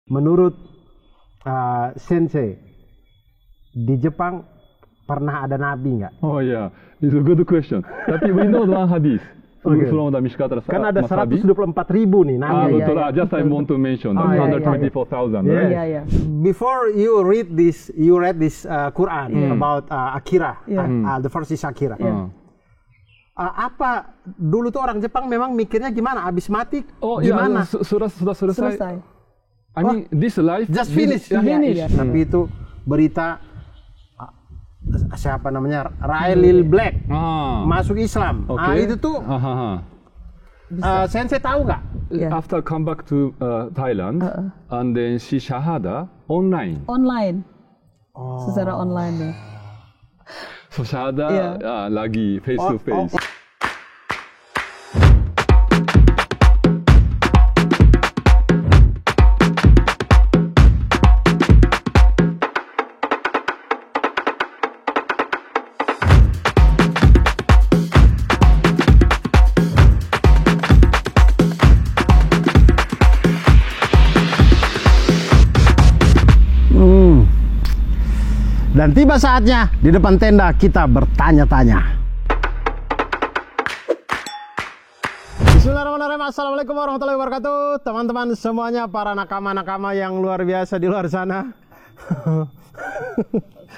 Menurut Sensei, di Jepang pernah ada nabi nggak? Oh yeah, it's a good question. Tapi we know one hadith from the Mishkata Kan ada Masabi. 124.000 nih nabi. Betul. Just I want to mention 124,000. Right? Yeah. Before you read this Quran about Akira, the first is Akira. Apa dulu tuh orang Jepang memang mikirnya gimana? Abis mati gimana? Sudah selesai. I mean, this life just finish. Finish. Tapi itu berita siapa namanya Railil Black masuk Islam. Itu tuh Sensei tahu nggak? After come back to Thailand and then she shahada online. Secara online ya. So shahada lagi face to face. Dan tiba saatnya di depan tenda kita bertanya-tanya. Bismillahirrahmanirrahim. Assalamualaikum warahmatullahi wabarakatuh. Teman-teman semuanya, para nakama-nakama yang luar biasa di luar sana.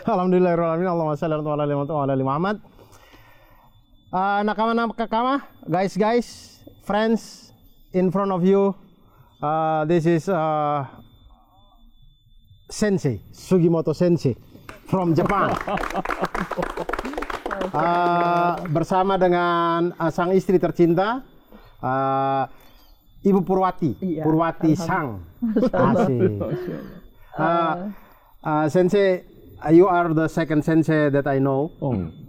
Alhamdulillahirrahmanirrahim. Allahumma shalli ala Muhammad. Nakama-nakama, guys, friends in front of you. This is Sensei, Sugimoto Sensei from Japan. Bersama dengan sang istri tercinta, Ibu Purwati, Purwati Sang. Asik. Sensei, you are the second Sensei that I know.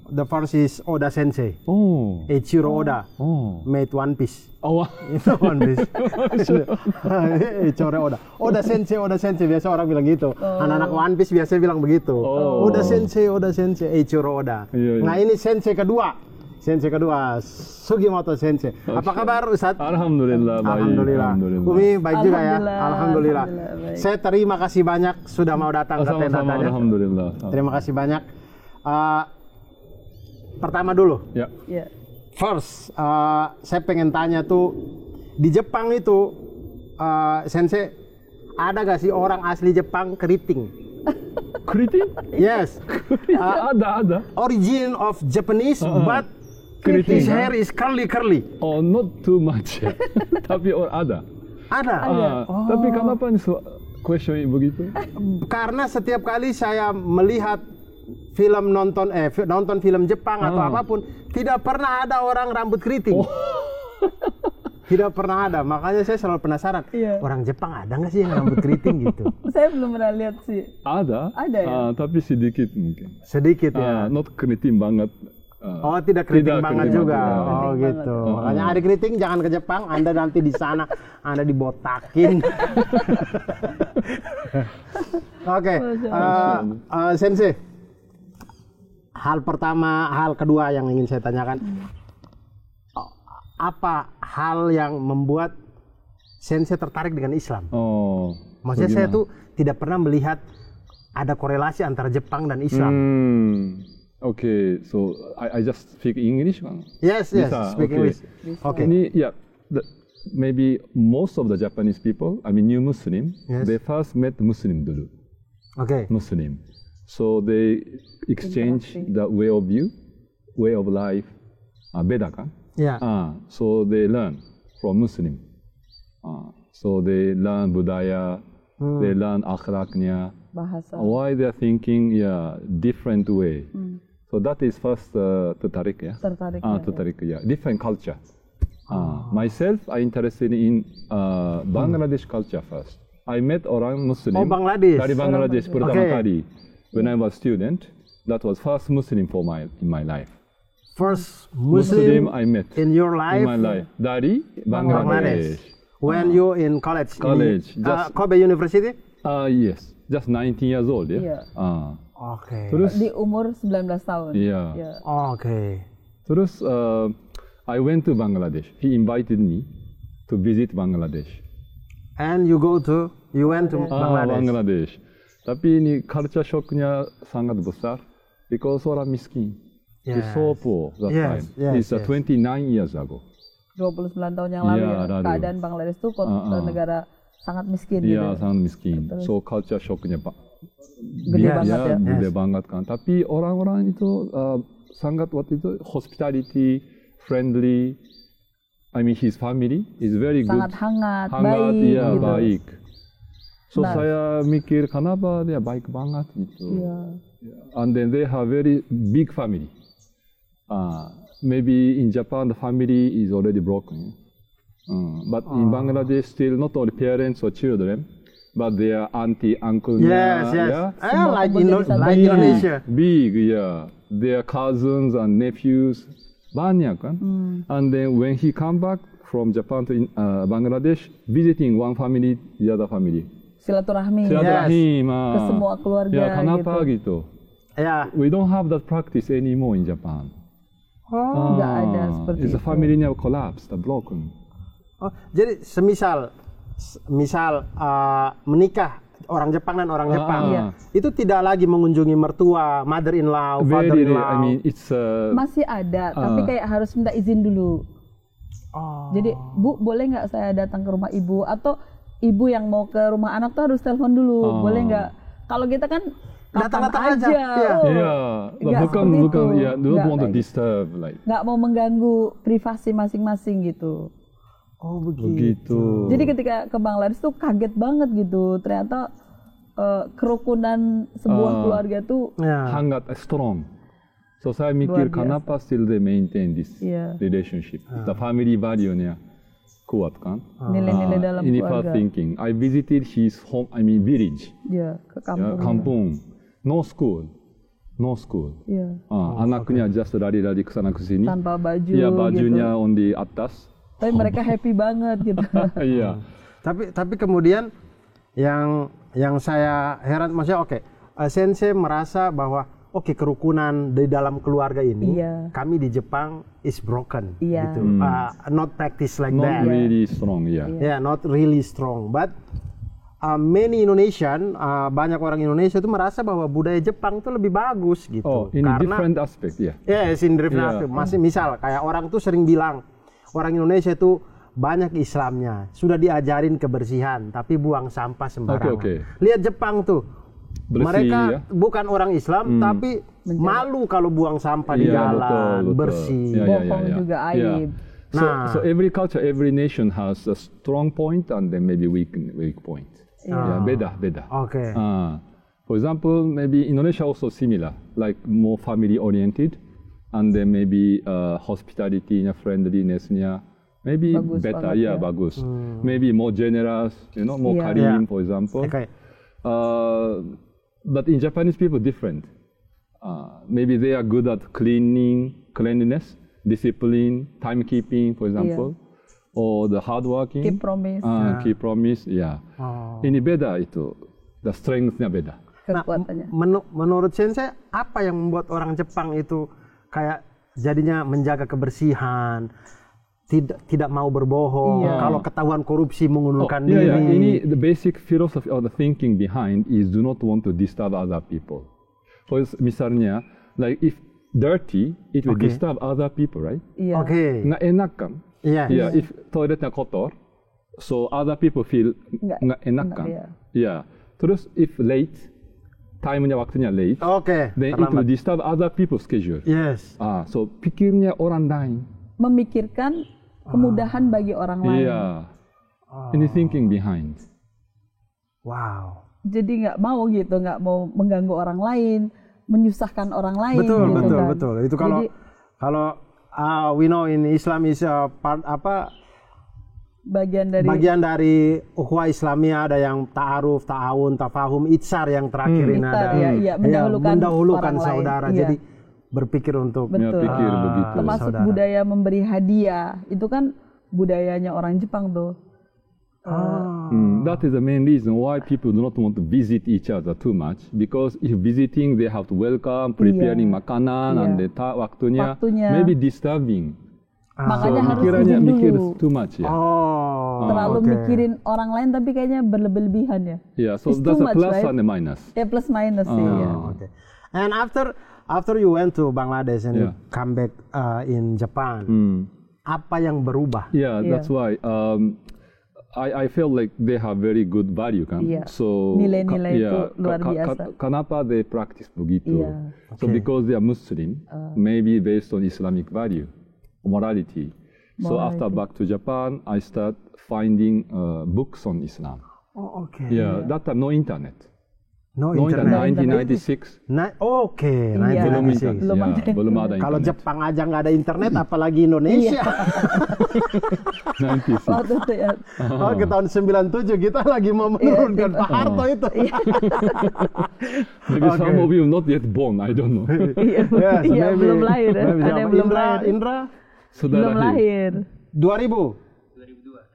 The first is Oda Sensei. Eiichiro Oda made One Piece. One Piece. Eiichiro Oda. Oda Sensei biasa orang bilang gitu. Anak-anak One Piece biasa bilang begitu. Oda Sensei, Eiichiro Oda. Nah, ini Sensei kedua, Sugimoto Sensei. Apa kabar, Ustadz? Alhamdulillah baik. Alhamdulillah. Umi baik juga ya. Alhamdulillah. Saya terima kasih banyak sudah mau datang ke tenda-tenda. Alhamdulillah. Terima kasih banyak. Pertama dulu. First, saya pengen tanya tuh, di Jepang itu, Sensei, ada gak sih orang asli Jepang keriting? Keriting? Yes. Ada. Origin of Japanese, but his hair is curly. Oh, not too much. Tapi ada. Ada. Tapi kenapa question begitu? Karena setiap kali saya melihat nonton film Jepang atau apapun, tidak pernah ada orang rambut keriting. Tidak pernah ada, makanya saya selalu penasaran. Orang Jepang ada nggak sih yang rambut keriting gitu? Saya belum pernah lihat sih. Ada ya? Tapi sedikit mungkin. Sedikit ya? Not keriting banget. Tidak keriting banget juga. Gitu. Makanya ada keriting jangan ke Jepang, Anda nanti di sana Anda dibotakin. Oke, Sensei. Hal kedua yang ingin saya tanyakan, apa hal yang membuat Sensei tertarik dengan Islam? Maksudnya saya tuh tidak pernah melihat ada korelasi antara Jepang dan Islam. Okay, so I just speak English. Yes, speak English. Okay. Maybe most of the Japanese people, new Muslim, they first met Muslim dulu. Okay. Muslim. So they exchange the way of view, way of life, beda kan? So they learn from Muslim. So they learn budaya, they learn akhlaknya. Bahasa. Why they are thinking, different way. So that is first tertarik ya. Tertarik ya. Different culture. Myself, I interested in Bangladesh culture first. I met orang Muslim. Bangladesh. Dari Bangladesh pertama kali. When I was student, that was first Muslim in my life. First Muslim I met in your life? In my life. Dari Bangladesh. When you in college? Kobe University? Yes. Just 19 years old ya. Okay. Terus di umur 19 tahun. Okay. Terus I went to Bangladesh. He invited me to visit Bangladesh. And you went to Bangladesh. Bangladesh. Tapi ini culture shocknya sangat besar because orang miskin. It's so poor that time. It's 29 years ago. 29 tahun yang lalu ya, keadaan Bangladesh itu negara sangat miskin. Iya, gitu. sangat miskin. So culture shocknya gede banget ya. Gede banget kan. Tapi orang-orang itu sangat waktu itu hospitality, friendly. I mean his family is very good. Sangat hangat, baik. Iya, gitu. baik. So saya mikir kenapa dia baik banget gitu. And then they have very big family. Maybe in Japan the family is already broken. But in Bangladesh still not only parents or children, but their auntie, uncle, yes. Yeah? Like Indonesia. Big, yeah. Their cousins and nephews, banyak kan. And then when he come back from Japan to Bangladesh, visiting one family, the other family. Silaturahmi. Ke semua keluarga. Ya, kenapa gitu? We don't have that practice anymore in Japan. Nggak ada seperti itu. Family-nya collapsed, broken. Jadi misal menikah orang Jepang dan orang Jepang, itu tidak lagi mengunjungi mertua, mother-in-law, father-in-law. I mean, it's masih ada, tapi kayak harus minta izin dulu. Jadi, Bu, boleh nggak saya datang ke rumah Ibu? Atau Ibu yang mau ke rumah anak tuh harus telepon dulu, boleh nggak? Kalau kita kan datang aja. Bukan, don't want to disturb, like. Nggak mau mengganggu privasi masing-masing gitu. Oh begitu. Jadi ketika ke Bangladesh tuh kaget banget gitu. Ternyata kerukunan sebuah keluarga tuh hangat, strong. So saya mikir kenapa still they maintain this relationship. The family value-nya kuat kan. Nilai-nilai dalam ini keluarga. Thinking. I visited his home, I mean village. Ke kampung. Kampung. No school. Anaknya just lari-lari ke sana ke sini. Tanpa baju. Ya bajunya gitu. on di atas. Tapi mereka happy banget gitu. Iya. Tapi kemudian yang saya heran maksudnya Sensei merasa bahwa kerukunan di dalam keluarga ini kami di Jepang is broken gitu. Not practice like that. Not really strong, not really strong. But many Indonesian, banyak orang Indonesia itu merasa bahwa budaya Jepang itu lebih bagus gitu. In different aspect, Yes, in different aspect. Masih misal kayak orang tuh sering bilang orang Indonesia itu banyak Islamnya, sudah diajarin kebersihan, tapi buang sampah sembarangan. Lihat Jepang tuh, mereka bukan orang Islam, tapi malu kalau buang sampah di jalan, bersih. Bohong juga aib. So every culture, every nation has a strong point and then maybe weak point. Beda. For example, maybe Indonesia also similar, like more family oriented. And then maybe hospitality-nya, friendliness-nya, maybe bagus better, bagus. Maybe more generous, more karim, for example. But in Japanese people, different. Maybe they are good at cleanliness, discipline, timekeeping, for example, or the hardworking. Keep promise. Keep promise, Ini beda itu, the strength-nya beda. Kekuatannya. Menurut Sensei, apa yang membuat orang Jepang itu kayak jadinya menjaga kebersihan, tidak mau berbohong, kalau ketahuan korupsi mengundurkan diri. Ini the basic philosophy or the thinking behind is do not want to disturb other people. Misalnya, like if dirty, it will disturb other people, right? Nggak enak kan? If toiletnya kotor, so other people feel nggak enak kan? Terus if late, time-nya waktunya late, then it will disturb other people's schedule. So pikirnya orang lain. Memikirkan kemudahan bagi orang lain. Ini thinking behind. Wow. Jadi nggak mau gitu, nggak mau mengganggu orang lain, menyusahkan orang lain. Betul. Itu kalau we know in Islam is part bagian dari ukhuwah Islamiyah, ada yang ta'aruf, ta'awun, tafahum, itsar yang terakhir ini ada. Mendahulukan saudara. Jadi berpikir untuk begitu. Termasuk saudara. Budaya memberi hadiah. Itu kan budayanya orang Jepang tuh. That is the main reason why people do not want to visit each other too much, because if visiting they have to welcome, preparing makanan, and waktunya maybe disturbing. Makanya harus pikirannya izin mikir dulu. too much ya. Terlalu mikirin orang lain tapi kayaknya berlebihan ya. Yeah, so It's that's too a much, plus right? and a minus. Ya plus minus sih. Ya. Okay. And after you went to Bangladesh and you come back in Japan, apa yang berubah? Yeah, that's why I feel like they have very good value kan. Yeah. So Nilai-nilai itu luar biasa. Kenapa they practice begitu? Yeah. So because they are Muslim, maybe based on Islamic value, morality. So after back to Japan, I start finding books on Islam. Oh, okay. Yeah, that time no internet. No internet. 1996. Oke, Iya. 1996. Belum ada internet. Kalau Jepang aja nggak ada internet, apalagi Indonesia. 96. Waktu itu ya. Oke, tahun 97 kita lagi mau menurunkan Pak Harto itu. Maybe some of you not yet born, I don't know. Iya, belum lahir. Ada yang belum lahir. Indra? Belum lahir. 2000?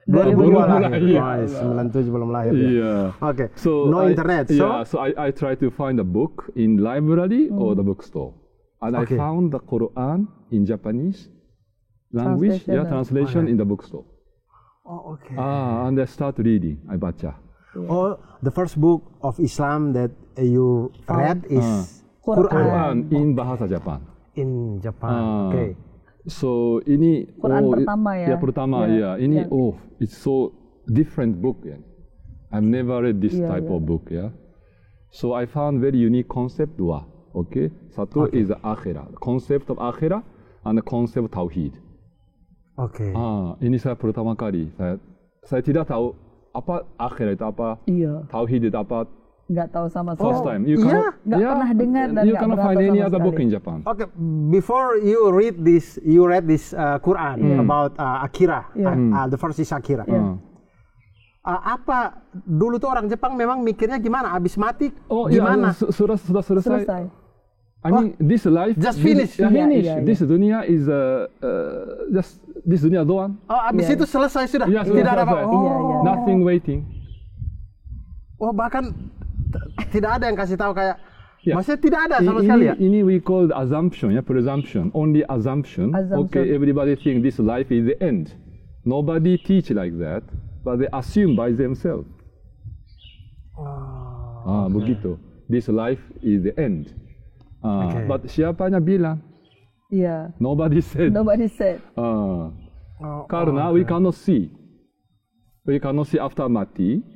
2002 lahir. 97 belum lahir. Yeah. Okay. So no internet. So I try to find a book in library or the bookstore, and I found the Quran in Japanese language, translation in the bookstore. Oh, okay. And I start reading. I baca. Oh, the first book of Islam that you read is Quran in bahasa Japan. In Japan. Okay. So ini Quran pertama ya. Ya pertama ya. Ini it's so different book ya. I've never read this type of book ya. So I found very unique concept dua. Okay. Satu is the akhirah, concept of akhirah and the concept of tauhid. Okay. Ini saya pertama kali. Saya tidak tahu apa akhirah itu apa. Iya. Tauhid itu apa. Nggak tahu sama sekali. First time. You cannot, nggak pernah dengar dan you nggak cannot pernah find tahu any sama other book sekali. in Japan. Okay, before you read this Quran about Akira, the first is Akira. Apa dulu tuh orang Jepang memang mikirnya gimana? Abis mati gimana? Sudah selesai. I mean, this life just finish. This dunia is just this dunia doang. Oh, abis itu selesai sudah. Tidak ada apa. Nothing waiting. Oh, bahkan tidak ada yang kasih tahu kayak, maksudnya tidak ada sama sekali ya? Ini we call assumption, presumption, only assumption. Okay, everybody think this life is the end. Nobody teach like that, but they assume by themselves. Begitu. This life is the end. But siapanya bilang? Nobody said. Karena we cannot see. We cannot see after mati.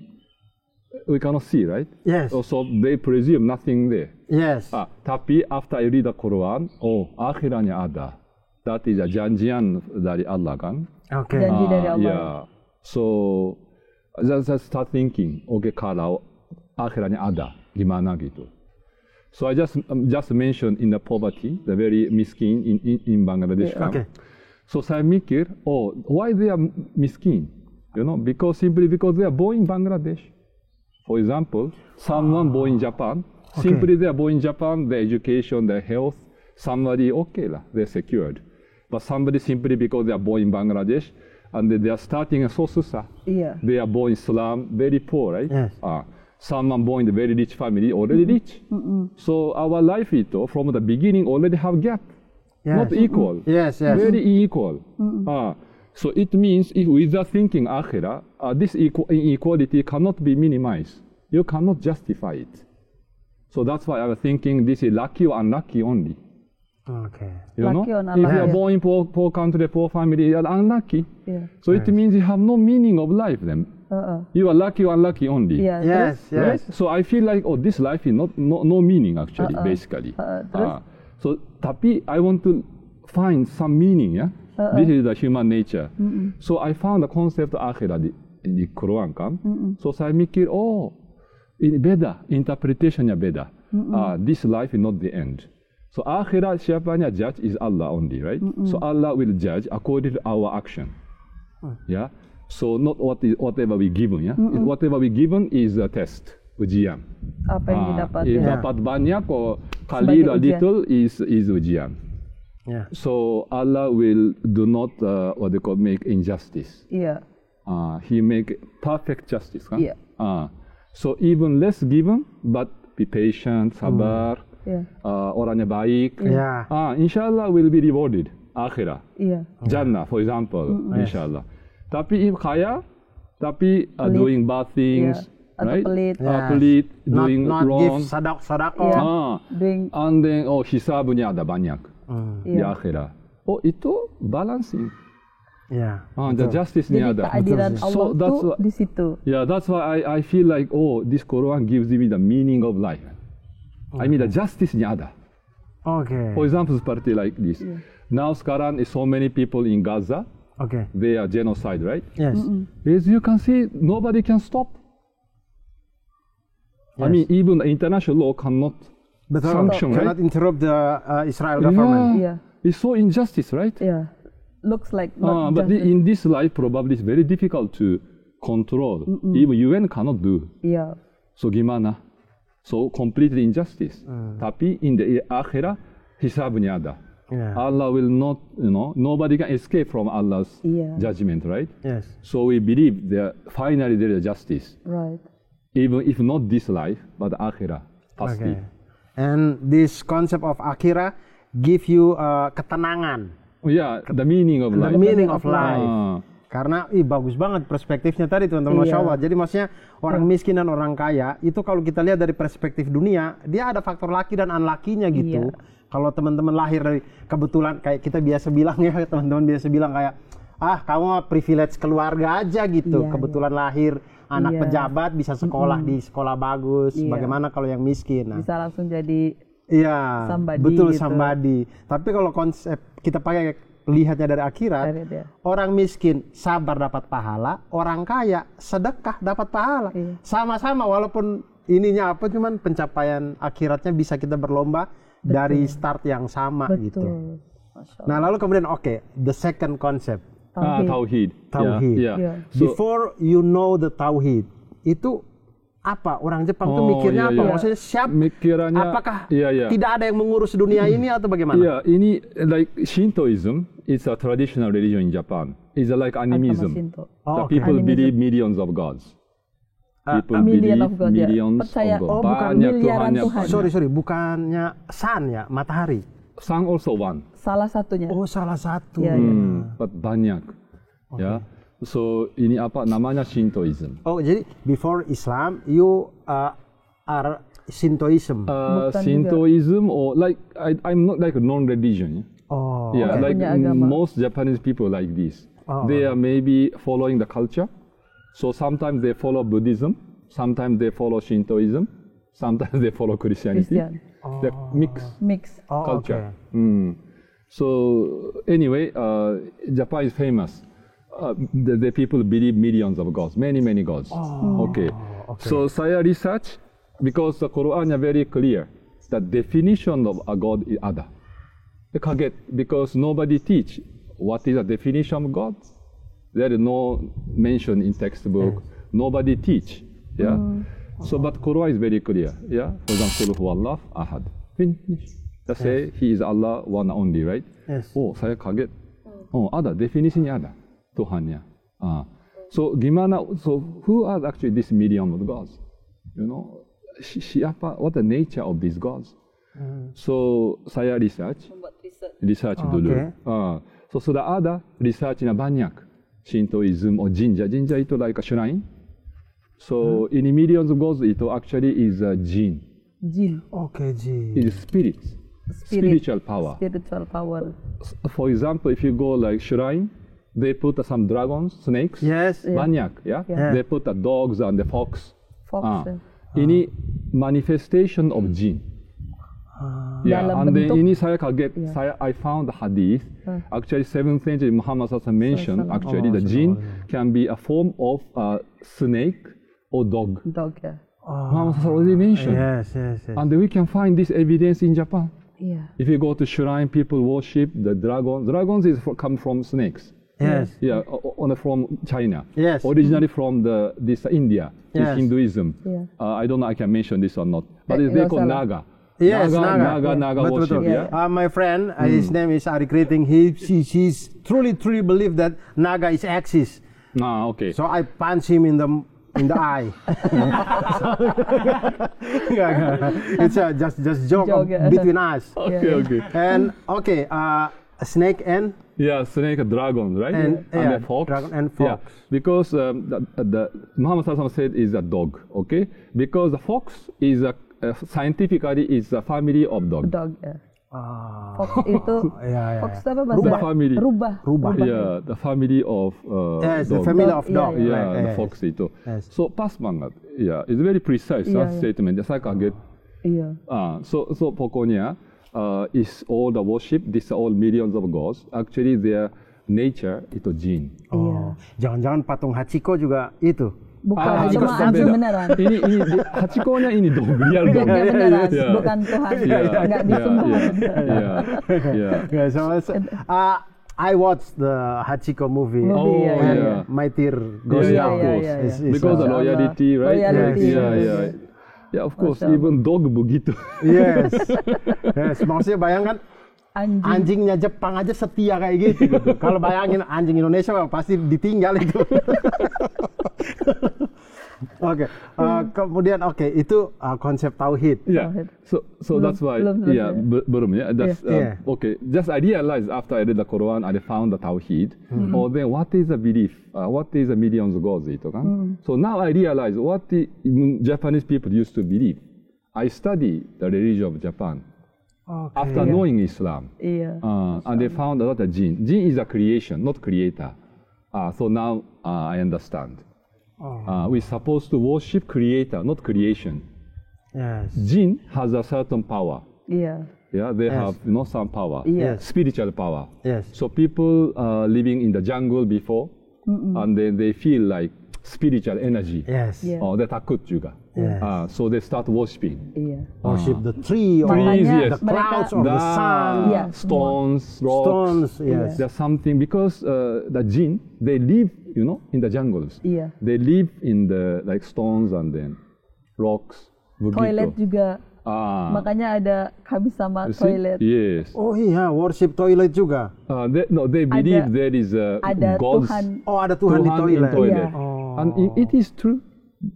We cannot see, right? Yes. So they presume nothing there. Yes. Tapi after I read the Quran, akhirnya ada. That is a janjian dari Allah kan? Okay. Janji dari Allah. Yeah. So just start thinking, kalau akhirnya ada, gimana gitu. So I just mentioned in the poverty, the very miskin in Bangladesh kan. Okay. So saya mikir, why they are miskin? You know, simply because they are born in Bangladesh. For example, someone born in Japan, simply they are born in Japan, their education, their health, somebody they're secured. But somebody simply because they are born in Bangladesh and they are starting a susah. They are born in Islam, very poor, right? Yes. Someone born in a very rich family, already rich. So our life from the beginning already have gap, not equal. Yes. Very unequal. So it means if without thinking akhirah, this inequality cannot be minimized. You cannot justify it. So that's why I was thinking this is lucky or unlucky only. Okay. Lucky or unlucky. If you are born in poor country, poor family, you are unlucky. So it means you have no meaning of life then. You are lucky or unlucky only. Yes. Right? So I feel like this life is no meaning actually, basically. So tapi I want to find some meaning, This is the human nature. So I found the concept of akhirah di Quran kan. So saya mikir, ini beda, interpretationnya beda. This life is not the end. So akhirah siapanya judge is Allah only, right? So Allah will judge according to our action. So not whatever we given, Whatever we given is a test, ujian. Apa yang didapat? If dapat banyak or kali little is ujian. So Allah will do not make injustice. He make perfect justice. So even less given, but be patient, sabar, orangnya baik. Inshallah will be rewarded. akhirat. Iya. Jannah, for example, inshallah. Tapi if kaya, tapi doing bad things, right? Pelit. Pelit, doing not wrong. give sedekah. Doing And then, hisabnya ada banyak di akhirat. Oh, itu balancing. The justice-nya jadi ada. keadilan Allah tuh di situ. Yeah, that's why I feel like, this Quran gives me the meaning of life. I mean, the justice-nya ada. Okay. For example, seperti like this. Now sekarang so many people in Gaza, they are genocide, right? Yes. As you can see, nobody can stop. I mean, even the international law cannot sanction, right? Cannot interrupt the Israel government. Yeah. It's so injustice, right? Yeah. Looks like not but in this life, probably it's very difficult to control. Even UN cannot do. Yeah. So gimana? So completely injustice. Tapi in the akhirah, hisabnya ada. Allah will not, nobody can escape from Allah's judgment, right? Yes. So we believe that finally there is justice. Right. Even if not this life, but akhirah, pasti. And this concept of akhirah give you ketenangan. Yeah, the meaning of life. The meaning of life. Karena bagus banget perspektifnya tadi teman-teman, Masya Allah. Jadi maksudnya orang miskin dan orang kaya itu kalau kita lihat dari perspektif dunia, dia ada faktor laki dan unlucky-nya gitu. Kalau teman-teman lahir dari kebetulan kayak kita biasa bilang ya, teman-teman biasa bilang kayak kamu privilege keluarga aja gitu. Kebetulan lahir anak pejabat bisa sekolah di sekolah bagus. Bagaimana kalau yang miskin? Bisa langsung jadi somebody, betul gitu. Somebody. Tapi kalau konsep kita pakai lihatnya dari akhirat, orang miskin sabar dapat pahala, orang kaya sedekah dapat pahala. Sama-sama walaupun ininya apa, cuman pencapaian akhiratnya bisa kita berlomba dari start yang sama gitu. Nah lalu kemudian the second concept. Tauhid. Yeah. So, before you know the tauhid, itu apa orang Jepang tuh mikirnya apa? Maksudnya apakah tidak ada yang mengurus dunia ini atau bagaimana? Ini like Shintoism. It's a traditional religion in Japan. It's like animism. The people believe millions of gods. People believe millions of gods. Bukan miliaran Tuhan. Sorry, bukannya sun ya, matahari. Sun also one. Salah satunya. Salah satu. But banyak. So ini apa namanya Shintoism. Jadi before Islam you are Shintoism. Shintoism or like I'm not like a non-religion. Like most Japanese people like this. They are maybe following the culture. So sometimes they follow Buddhism, sometimes they follow Shintoism, sometimes they follow Christianity. The mix culture. So anyway, Japan is famous. The people believe millions of gods, many gods. So saya research because the Quran is very clear. The definition of a god is ada. Kaget because nobody teach what is the definition of God. There is no mention in textbook. Nobody teach. So but Quran is very clear. For example, Allah Ahad. Finish. Just say He is Allah one only, right? Saya kaget. Ada definisinya ada. Tuhannya. So gimana? So who are actually this million of gods? Siapa? What the nature of these gods? So saya research dulu. So sudah ada researchnya banyak. Shintoism or jinja itu like a shrine. So in millions of gods itu actually is a jin. Jin. Jin. It is spiritual power. Spiritual power. For example, if you go like shrine, they put some dragons, snakes. Banyak, They put the dogs and the fox. Ini manifestation of jin. And then ini saya kaget. I found the hadith. Actually, 7th century Muhammad mentioned actually the jin can be a form of snake or dog. Muhammad already mentioned. Yes. And we can find this evidence in Japan. If you go to shrine, people worship the dragons. Dragons come from snakes. From China. Originally from this India, this Hinduism. I don't know I can mention this or not, but they call Naga. Naga worship. My friend, his name is Ari Kriting. He's truly believe that Naga is exist. So I punch him in the eye. It's just joke between us. Okay. And snake and snake, dragon, right? And the fox. Dragon and fox. Yeah, because the Muhammad Sallallahu said is a dog, okay? Because the fox is scientifically is a family of dog. Dog, ya. Fox itu, fox itu apa bahasa? Rubah. Yeah, the family of yes, dog. the family of dog. The fox itu. Yes. So pas banget. Yeah, it's very precise statement. Saya kaget. So pokoknya is all the worship. These are all millions of gods. Actually, their nature itu jin. Jangan-jangan patung Hachiko juga itu. Bukan, cuma hantu beneran. Ini Hachiko-nya ini dog, real dog. Beneran, bukan Tuhan, nggak disembah. I watched the Hachiko movie. My tear goes down. Because the loyalty, right? Yeah, of course. Even dog begitu. Yes. Maksudnya bayangkan anjingnya Jepang aja setia kayak gitu. Kalau bayangin anjing Indonesia pasti ditinggal itu. Kemudian itu konsep tauhid. So that's why belum ya. That's Just I realized after I read the Quran, I found the tauhid. Or then what is the belief? What is the millions of gods itu kan? So now I realize what the Japanese people used to believe. I study the religion of Japan. After knowing Islam, and they found a lot of jinn. Jinn is a creation, not creator. So now I understand. We're supposed to worship creator, not creation. Yes. Jinn has a certain power. They have some power, spiritual power. So people living in the jungle before, and then they feel like spiritual energy. They takut juga. So they start worshiping. Worship the tree, or the clouds, or the sun, stones, rocks. There's something because the jinn, they live, in the jungles. They live in the like stones and then rocks. Toilet juga. Makanya ada kami sama toilet. Yes. Oh iya, worship toilet juga. They believe there is a God. Ada Tuhan di toilet. And it is true.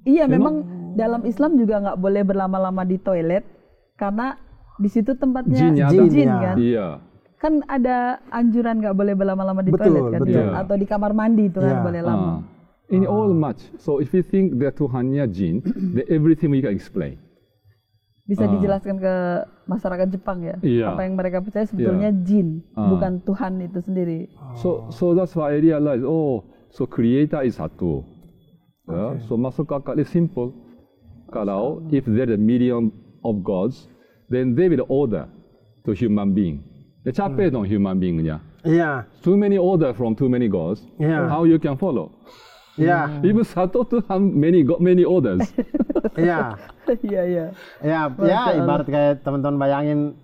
Iya, memang dalam Islam juga nggak boleh berlama-lama di toilet karena di situ tempatnya jin kan. Kan ada anjuran nggak boleh berlama-lama di toilet kan, atau di kamar mandi itu kan boleh lama. In all much. So if you think that Tuhannya jin, then everything we can explain. Bisa dijelaskan ke masyarakat Jepang ya, apa yang mereka percaya sebetulnya jin, bukan Tuhan itu sendiri. So that's why I realized, so creator is satu. So masuk akal is simple. Kalau if there are a million of gods, then they will order to human being. Capek dong human beingnya. Too many order from too many gods. How you can follow? Even satu to have many orders. Ibarat kayak teman-teman bayangin,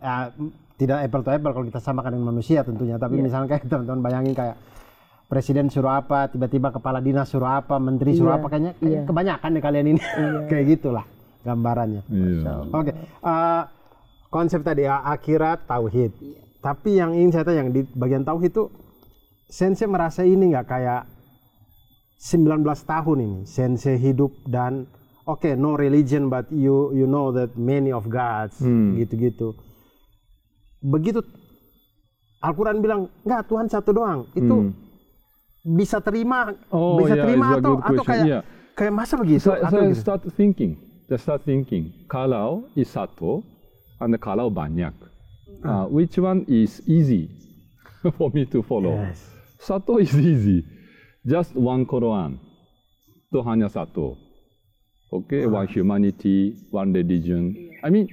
tidak apple to apple kalau kita samakan dengan manusia tentunya. Tapi misalnya kayak teman-teman bayangin kayak presiden suruh apa, tiba-tiba kepala dinas suruh apa, menteri suruh apa, kayaknya kebanyakan nih kalian ini. Kayak gitulah gambarannya. Konsep tadi akhirat, tauhid. Tapi yang ingin saya tanya, yang di bagian tauhid itu, Sensei merasa ini nggak kayak 19 tahun ini, Sensei hidup dan no religion but you know that many of gods, gitu-gitu. Begitu Al-Quran bilang, nggak, Tuhan satu doang, itu bisa terima, atau kayak masa begitu? Saya start thinking, kalau is satu, and kalau banyak, which one is easy for me to follow? Satu is easy, just one Quran, Tuhannya satu. One humanity, one religion. I mean,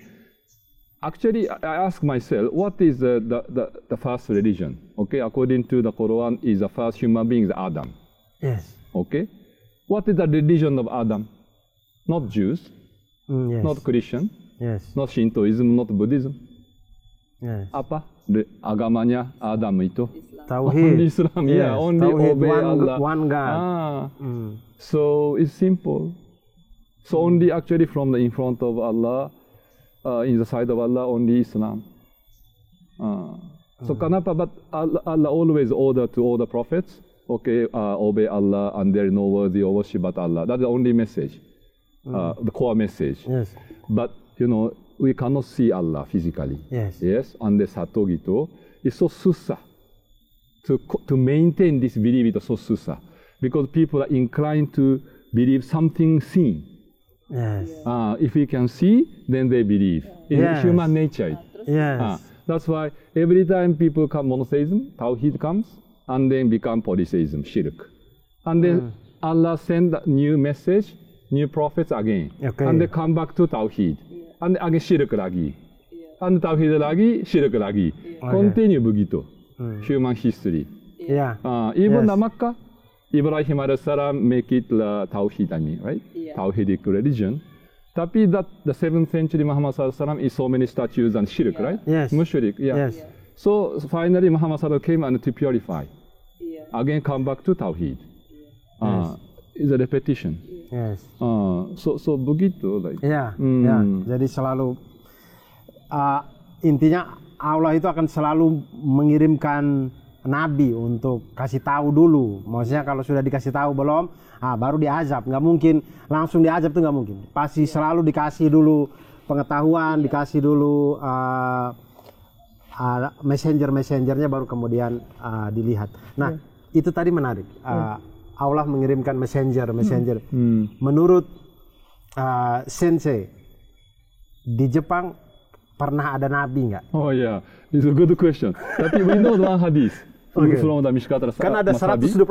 actually, I ask myself, what is the first religion? According to the Quran, is the first human being is Adam. What is the religion of Adam? Not Jews, not Christian, not Shintoism, not Buddhism. Apa? Agamanya Adam itu? Tauhid. Islam, only Tauhid, obey Allah. One God. So it's simple. So only actually from the in front of Allah, in the side of Allah, only Islam. So kenapa? But Allah always order to all the prophets, obey Allah, and there is no worthy of worship but Allah. That's the only message, the core message. But we cannot see Allah physically. And the satu gitu, it's so susah to maintain this belief is so susah, because people are inclined to believe something seen. Yes. If we can see, then they believe. It's human nature. Yes. That's why every time people come monotheism, Tawhid comes, and then become polytheism, shirk. And then Allah send a new message, new prophets again. Okay. And they come back to Tawhid. And again shirk lagi. And Tawhid lagi, shirk lagi. Continue begitu. Human history. Yeah. Even the Makkah, Ibrahim alaihissalam make it Tawhid, right? Yeah. Tawhidic religion. Tapi that the 7th century Muhammad sallallahu is so many statues and shirk, right? Yes. Mushrik, Yes. So finally Muhammad sallallahu came and to purify. Iya. Again come back to Tawhid. It's a repetition. Yes. So begitu, like. Ya. Jadi selalu intinya Allah itu akan selalu mengirimkan nabi untuk kasih tahu dulu. Maksudnya kalau sudah dikasih tahu belum, baru diazab. Nggak mungkin langsung diazab, tuh nggak mungkin. Pasti selalu dikasih dulu pengetahuan, dikasih dulu messengernya, baru kemudian dilihat. Nah, itu tadi menarik. Allah mengirimkan messenger. Menurut Sensei, di Jepang pernah ada nabi nggak? Oh yeah, it's a good question. Tapi we know one hadith from the Mishkat. Kan ada 124.000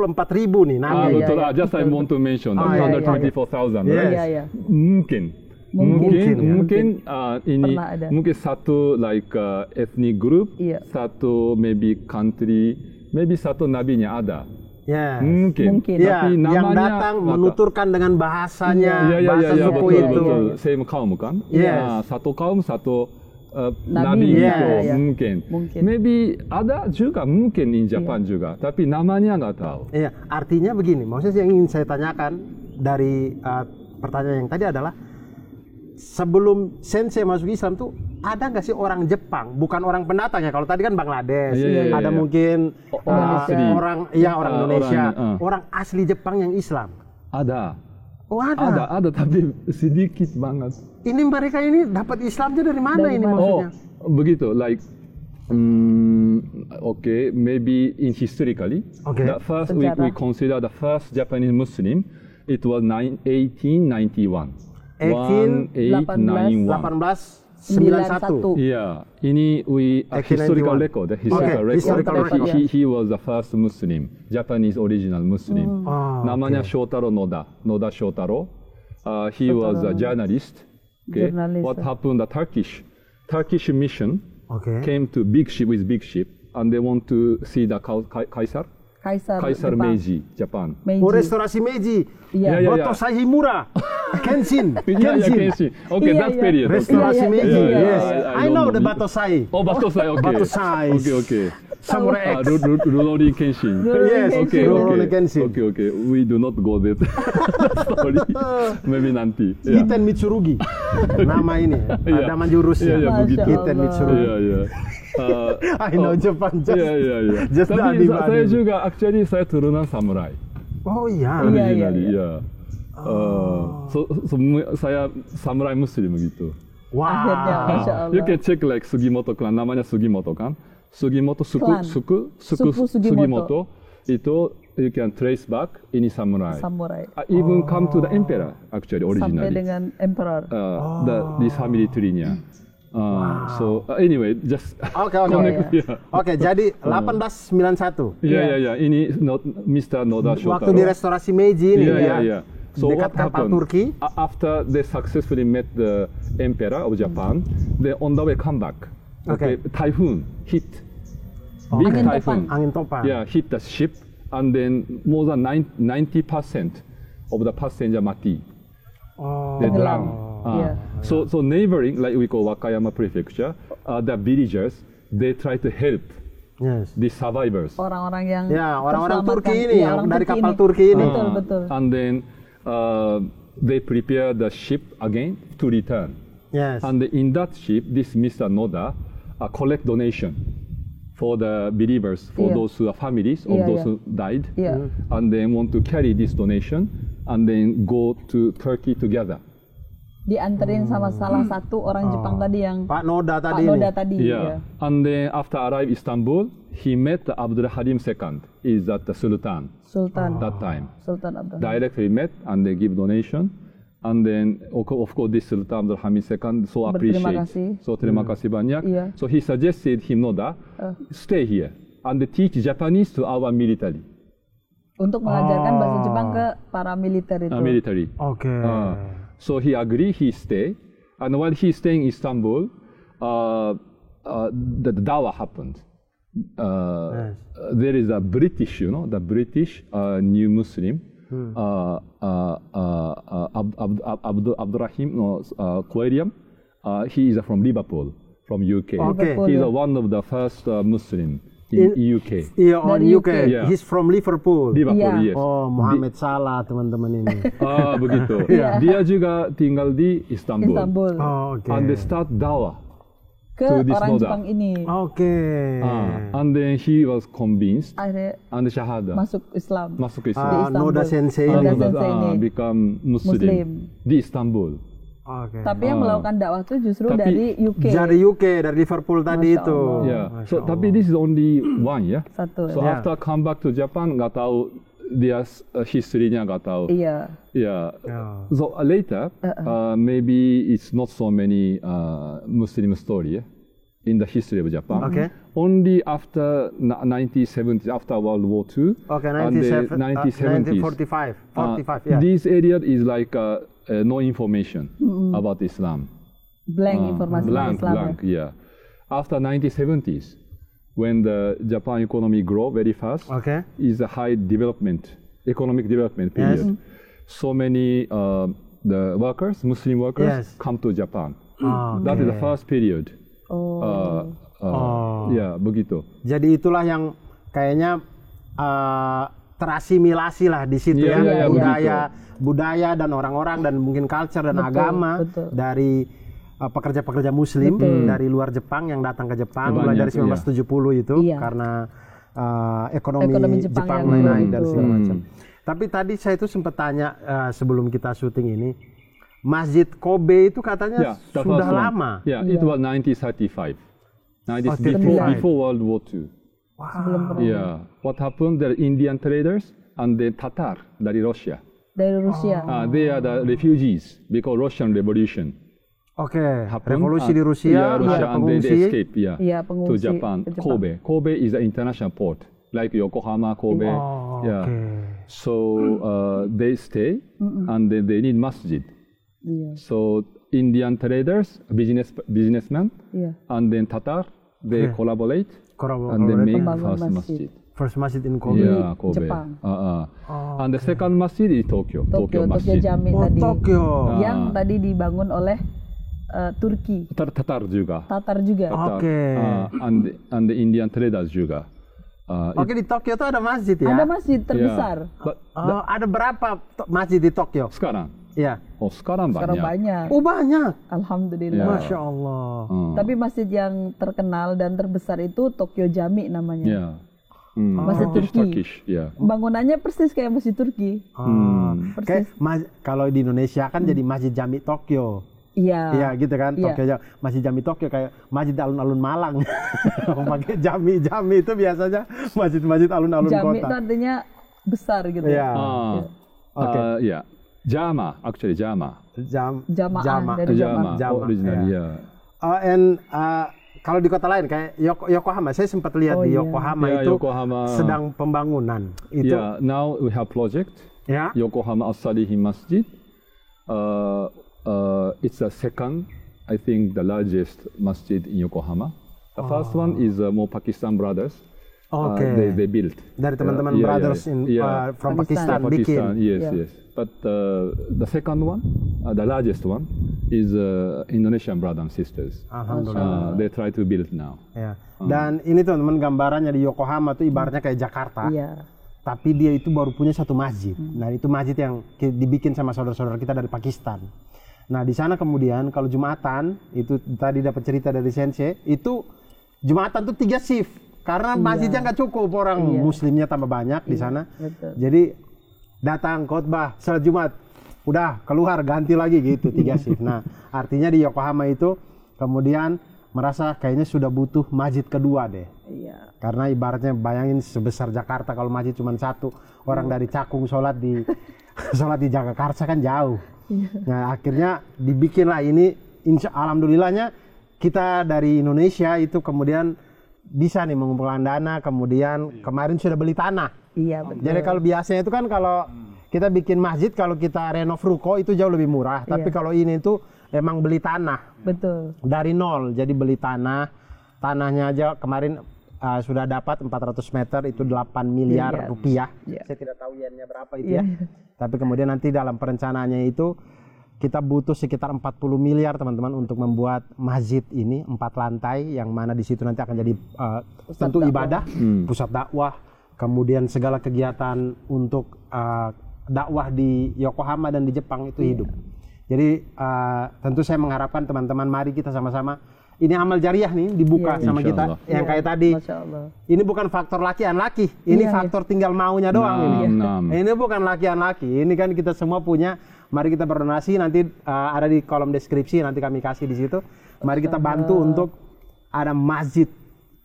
nih nabi. Betul. Just I want to mention 124,000. Iya. Mungkin ini mungkin satu like ethnic group, satu maybe country, maybe satu nabinya ada. Yes. Mungkin. Ya, tapi yang datang menuturkan dengan bahasanya, bahasa suku itu. Betul. Same kaum kan? Yes. Satu kaum, satu nabi itu mungkin. Maybe ada juga mungkin in Japan juga, tapi namanya nggak tahu. Iya, artinya begini. Maksudnya yang ingin saya tanyakan dari pertanyaan yang tadi adalah, sebelum Sensei masuk Islam tuh ada nggak sih orang Jepang, bukan orang pendatang ya? Kalau tadi kan Bangladesh, ada mungkin orang Indonesia, orang asli Jepang yang Islam. Ada. Oh ada, tapi sedikit banget. Ini mereka ini dapat Islamnya dari mana ini maksudnya? Begitu, like maybe in historically, the first we consider the first Japanese Muslim, it was 1891. 1891. Yeah, ini we historical record. He was the first Muslim, Japanese original Muslim. Namanya Shotaro Noda Shotaro. He was a journalist. What happened? The Turkish mission came to big ship, and they want to see the Kaisar Meiji, Japan. Restorasi Meiji. Batosai Himura. Kenshin. Okay, that's period. Restorasi Meiji. Yes. I know the Batosai. Batosai. Okay. Batosai. Okay. Samurai X. Rurouni Kenshin. Yes. Rurouni Kenshin. Okay. We do not go there. Story. Maybe nanti. Hiten Mitsurugi. Nama ini. Nama jurusnya. Hiten Mitsurugi. I know Japan. Just tapi saya juga actually saya turunan samurai. Oh iya. Originally, saya samurai Muslim gitu. Wow. You can check like Sugimoto clan, namanya Sugimoto kan? Sugimoto Sugimoto itu you can trace back ini samurai. Even come to the emperor actually originally. Sampai dengan emperor. This family tree-nya. So anyway, just Oke, jadi 1891. Iya. Ini Mr. Noda Shotaro. Waktu di restorasi Meiji ini So dekat kapal Turki. After they successfully met the emperor of Japan, they on the way come back. Typhoon hit. Big typhoon. Angin topan. Yeah, hit the ship, and then more than 90% of the passenger mati. They drown. So neighboring, like we call Wakayama Prefecture, the villagers, they try to help the survivors. Orang-orang yang orang-orang Turki ini, yang dari kapal Turki ini. Betul. And then they prepare the ship again to return. Yes. And in that ship, this Mr. Noda collect donation for the believers, for those who are families of those who died, and they want to carry this donation and then go to Turkey together. Dianterin sama salah satu orang Jepang tadi yang Pak Noda tadi. And then after arrive Istanbul, he met Abdul Halim II, is that the Sultan. That time. Sultan Abdul Halim. Directly met and they give donation. And then, of course, this Sultan Abdul Hamid II so appreciate. So terima kasih banyak. Yeah. So he suggested him, Noda, stay here and teach Japanese to our military. Untuk mengajarkan bahasa Jepang ke para militer itu. Military. Okay. So he agreed, he stay. And while he staying in Istanbul, the dawah happened. There is a British, the British new Muslim, Abdurrahim Quarium. He is from Liverpool, from UK. Okay. He is one of the first Muslim in UK. Iya, on UK. Yeah. He's from Liverpool. Liverpool, yes. Oh, Muhammad Salah teman-teman ini. Begitu. Dia juga tinggal di Istanbul. Oh, okay. And they start dawah ke to this orang Noda. Jepang ini. Okay. And then he was convinced Akhirnya and shahada. masuk Islam. Masuk ke Di Islam. Istanbul. Noda Sensei Noda ini. Sensei ini. Become Muslim di Istanbul. Okay. Tapi yang melakukan dakwah itu justru dari UK. Dari UK, dari Liverpool tadi itu. Yeah. So tapi this is only one ya. Satu. So after come back to Japan nggak tahu dia history-nya nggak tahu. Iya. Yeah. So later maybe it's not so many Muslim story in the history of Japan. Okay. Only after 1970s, after World War II. Okay, 1945. 45, yeah. This area is like no information about Islam. Blank informasi tentang Islam. Blank, yeah. After 1970s, when the Japan economy grow very fast, is a high economic development period. Yes. So many the workers, Muslim workers, come to Japan. That is the first period. Ya, begitu. Jadi itulah yang kayaknya terasimilasi lah di situ budaya dan orang-orang dan mungkin culture dan agama dari pekerja-pekerja Muslim dari luar Jepang yang datang ke Jepang mulai dari 1970 itu karena ekonomi Jepang naik dan segala macam. Tapi tadi saya itu sempat tanya sebelum kita syuting ini, Masjid Kobe itu katanya sudah lama. Ya, itu was 1935. Before World War II. Wow. Yeah. What happened? The Indian traders and the Tatar dari Rusia. Dari Rusia. They are the refugees because Russian Revolution. Revolusi di Rusia, and they escape pengungsi to Japan. Kobe. Kobe is an international port, like Yokohama, Kobe. So they stay and they need masjid. So Indian traders, businessmen, and then Tatar, they collaborate and they make first masjid. First masjid in Kobe. Yeah, Kobe. Jepang. And the second masjid is Tokyo. Tokyo Masjid. Jami tadi. Tokyo. Yang tadi dibangun oleh Turki. Tatar juga. And the Indian traders juga. Di Tokyo itu ada masjid ya? Ada masjid terbesar. Ada berapa masjid di Tokyo? Sekarang? Iya. Sekarang banyak. Oh, banyak. Alhamdulillah. Masya Allah. Tapi masjid yang terkenal dan terbesar itu Tokyo Jami namanya. Masjid Turki. Bangunannya persis kayak masjid Turki. Persis. Kalau di Indonesia kan jadi Masjid Jami Tokyo. Iya gitu kan. Tokyo Masjid Jami Tokyo kayak masjid alun-alun Malang. Pakai jami itu biasanya masjid-masjid alun-alun kota. Jami itu artinya besar gitu. Jama, actually Jama. Jamaah dari Jama. Original, kalau di kota lain kayak Yokohama, saya sempat lihat di Yokohama itu sedang pembangunan. Itu. Now we have project. Yokohama As-Salihin Masjid. It's the second, I think, the largest masjid in Yokohama. The first one is more Pakistan brothers. They built. Dari teman-teman brothers from Pakistan bikin. Yes. But the second one, the largest one, is Indonesian brothers and sisters. Alhamdulillah. They try to build now. Dan ini teman-teman gambarannya di Yokohama tuh ibaratnya kayak Jakarta. Tapi dia itu baru punya satu masjid. Nah itu masjid yang dibikin sama saudara-saudara kita dari Pakistan. Nah di sana kemudian kalau Jumatan, itu tadi dapat cerita dari Sensei, itu Jumatan tuh 3 shift. Karena masjidnya nggak cukup, orang Muslimnya tambah banyak di sana. Jadi datang khotbah salat Jumat, udah keluar ganti lagi gitu 3 shift. Nah artinya di Yokohama itu kemudian merasa kayaknya sudah butuh masjid kedua deh. Iya. Karena ibaratnya bayangin sebesar Jakarta kalau masjid cuma satu, orang dari Cakung sholat di Jagakarsa kan jauh. Nah akhirnya dibikinlah ini, alhamdulillahnya kita dari Indonesia itu kemudian bisa nih mengumpulkan dana, kemudian kemarin sudah beli tanah. Iya betul. Jadi kalau biasanya itu kan kalau kita bikin masjid, kalau kita renov ruko itu jauh lebih murah. Tapi kalau ini tuh emang beli tanah. Betul. Dari nol, jadi beli tanahnya aja kemarin sudah dapat 400 meter itu 8 miliar rupiah. Saya tidak tahu yennya berapa itu ya. Tapi kemudian nanti dalam perencanaannya itu kita butuh sekitar 40 miliar teman-teman untuk membuat masjid ini 4 lantai yang mana di situ nanti akan jadi tentu ibadah, pusat dakwah, kemudian segala kegiatan untuk dakwah di Yokohama dan di Jepang itu hidup. Jadi tentu saya mengharapkan teman-teman mari kita sama-sama ini amal jariah nih dibuka sama kita yang kayak tadi. Ini bukan faktor laki-laki, ini faktor tinggal maunya doang ini. Ini bukan laki-laki, ini kan kita semua punya. Mari kita berdonasi, nanti ada di kolom deskripsi, nanti kami kasih di situ. Mari kita bantu untuk ada masjid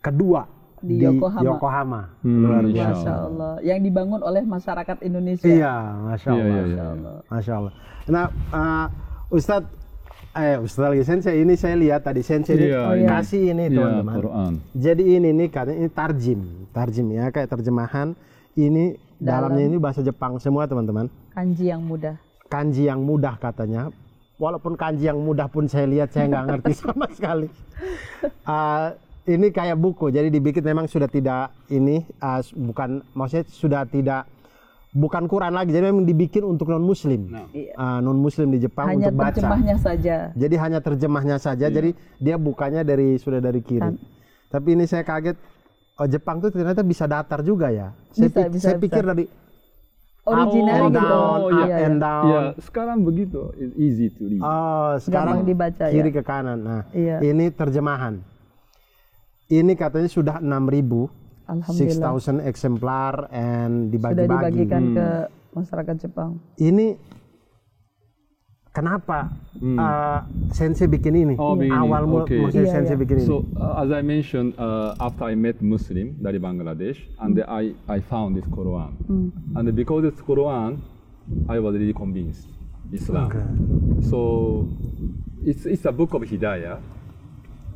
kedua di Yokohama. Masya Allah. Yang dibangun oleh masyarakat Indonesia. Iya, Masya Allah. Masya Allah. Nah, Ustadz lagi Sensei, ini saya lihat tadi Sensei ini kasih ini teman-teman. Jadi ini nih karena ini tarjim ya, kayak terjemahan. Ini dalamnya ini bahasa Jepang semua teman-teman. Kanji yang mudah. Kanji yang mudah katanya. Walaupun kanji yang mudah pun saya lihat saya nggak ngerti sama sekali. Ini kayak buku, jadi dibikin memang sudah tidak ini bukan, maksudnya sudah tidak bukan Quran lagi, jadi memang dibikin untuk non Muslim, non Muslim di Jepang hanya untuk baca. Hanya terjemahnya saja. Jadi hanya terjemahnya saja, jadi dia bukanya sudah dari kiri. Tapi ini saya kaget, Jepang tuh ternyata bisa datar juga ya. Saya pikir dari original up and down. Ya, sekarang begitu, easy to read. Sekarang dibaca, kiri ke kanan. Nah, ini terjemahan. Ini katanya sudah 6.000 eksemplar and dibagi-bagi. Sudah dibagikan ke masyarakat Jepang. Ini kenapa Sensei bikin ini? Awal maksudnya Sensei bikin ini. So as I mentioned, after I met Muslim dari Bangladesh, and I found this Quran, and because it's Quran, I was really convinced Islam. So it's a book of Hidayah.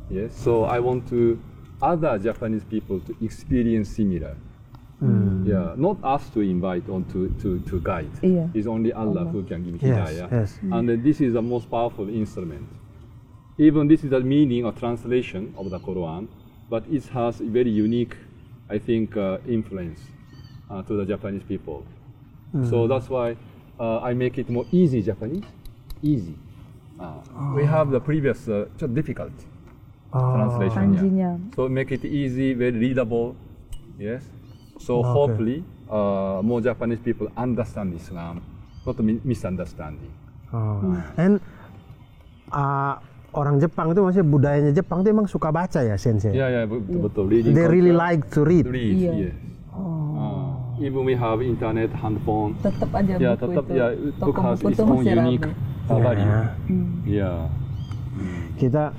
Yes. So I want to other Japanese people to experience similar. Not us to invite on to guide. It's only Allah who can give hidayah. And this is the most powerful instrument. Even this is the meaning or translation of the Quran, but it has a very unique, I think, influence to the Japanese people. So that's why I make it more easy Japanese. Easy. We have the previous difficult translation. So make it easy, very readable. Yes. So hopefully more Japanese people understand Islam, not misunderstanding. And orang Jepang itu maksudnya budayanya Jepang itu emang suka baca ya Sensei? Ya betul. They really like to read. Yes. Even we have internet, handphone. Tetap aja book has its own unique value. Kita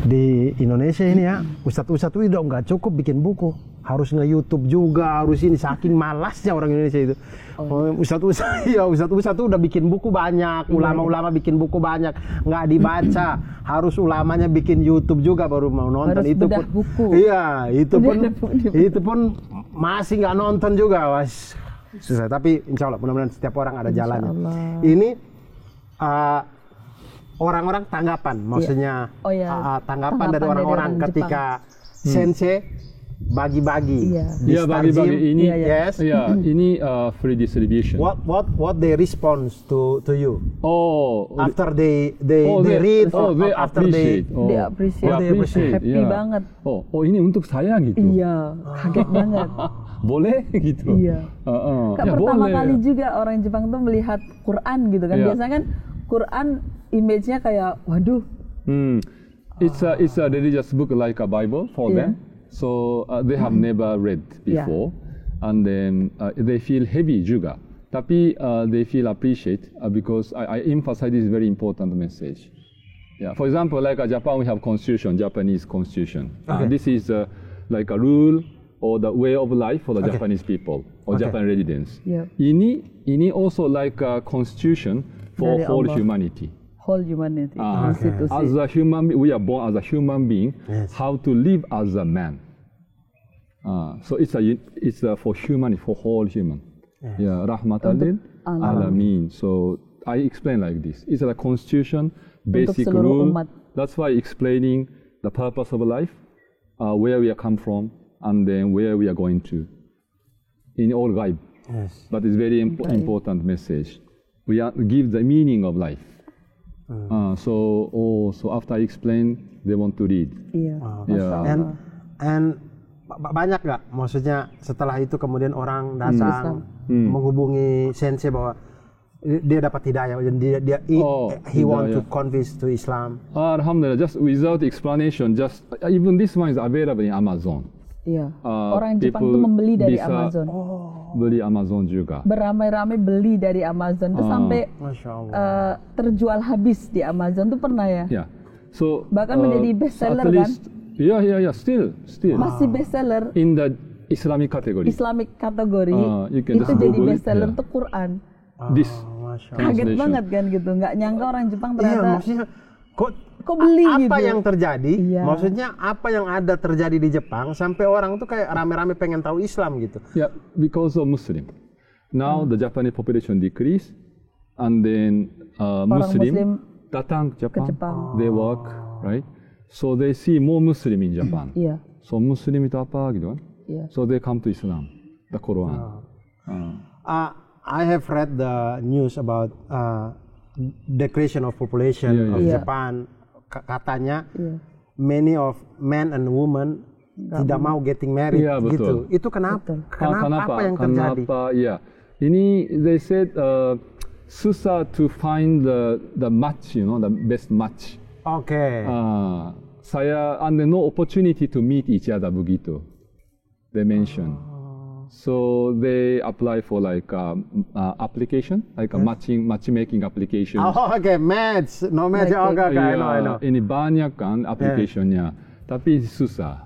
di Indonesia ini ya, ustadz-ustadz itu udah nggak cukup bikin buku, harus nge-YouTube juga, harus ini, saking malasnya orang Indonesia itu. Ustadz-ustadz udah bikin buku banyak, ulama-ulama bikin buku banyak, nggak dibaca, harus ulamanya bikin YouTube juga baru mau nonton. Harus itu pun buku. Iya, itu pun masih nggak nonton juga, was susah. Tapi insya Allah mudah-mudahan setiap orang ada jalannya. Ini orang-orang tanggapan, maksudnya tanggapan dari orang-orang ketika Sensei bagi-bagi. Bagi-bagi ini. Ini free distribution. What they response to you? After they read, they appreciate. They appreciate. Happy banget. Ini untuk saya gitu. Iya, kaget banget. Boleh gitu. Iya. Pertama kali juga orang Jepang tuh melihat Quran gitu kan. Biasanya kan Quran image-nya kayak waduh. It's a religious book like a Bible for them. So they have never read before, and then they feel heavy juga. Tapi they feel appreciate because I emphasize this very important message. Yeah. For example, like Japan, we have constitution, Japanese constitution. This is like a rule or the way of life for the Japanese people or Japan residents. Yep. Ini also like a constitution for Dari whole Allah. humanity. Whole humanity. As a human, we are born as a human being. Yes. How to live as a man. So it's for human, for whole human. Yes. Yeah, rahmatan lil alamin. So I explain like this. It's a constitution, basic rule. Umat. That's why explaining the purpose of life, where we come from, and then where we are going to. In all gaib. Yes. But it's very important message. We give the meaning of life. So after I explain, they want to read. Iya. Yeah. And banyak nggak, maksudnya setelah itu kemudian orang datang menghubungi sensei bahwa dia dapat hidayah dan he want to convince to Islam. Alhamdulillah, just without explanation, just even this one is available in Amazon. Iya. Orang Jepang itu membeli dari Amazon. Beli Amazon juga. Beramai-ramai beli dari Amazon itu sampai Masya Allah. terjual habis di Amazon tuh pernah ya. Yeah. So Bahkan menjadi bestseller at least, kan? Yeah. Still. Masih bestseller. In the Islamic category. Islamic kategori you can itu just jadi Google it, bestseller yeah. untuk Quran. This. Masya Allah. Kaget translation. banget kan gitu, nggak nyangka orang Jepang Iya, ternyata maksudnya kok beli apa gitu. yang terjadi? Iya. Maksudnya apa yang ada terjadi di Jepang sampai orang tuh kayak rame-rame pengen tahu Islam gitu. Yeah, because of Muslim. Now the Japanese population decrease, and then Muslim datang ke Jepang. They work, right? So they see more Muslim in Japan. Iya. So Muslim itu apa gitu kan? Iya. So they come to Islam, the Quran. I have read the news about decreasing of population of Japan. Katanya many of men and women tidak mau getting married gitu. Itu kenapa? Kenapa apa yang terjadi? Iya. Ini they said susah to find the match, the best match. Okay. And no opportunity to meet each other begitu. They mention. So they apply for like application, like a matchmaking application. Okay, match, no match. Okay, I know. Ini banyak kan applicationnya, tapi susah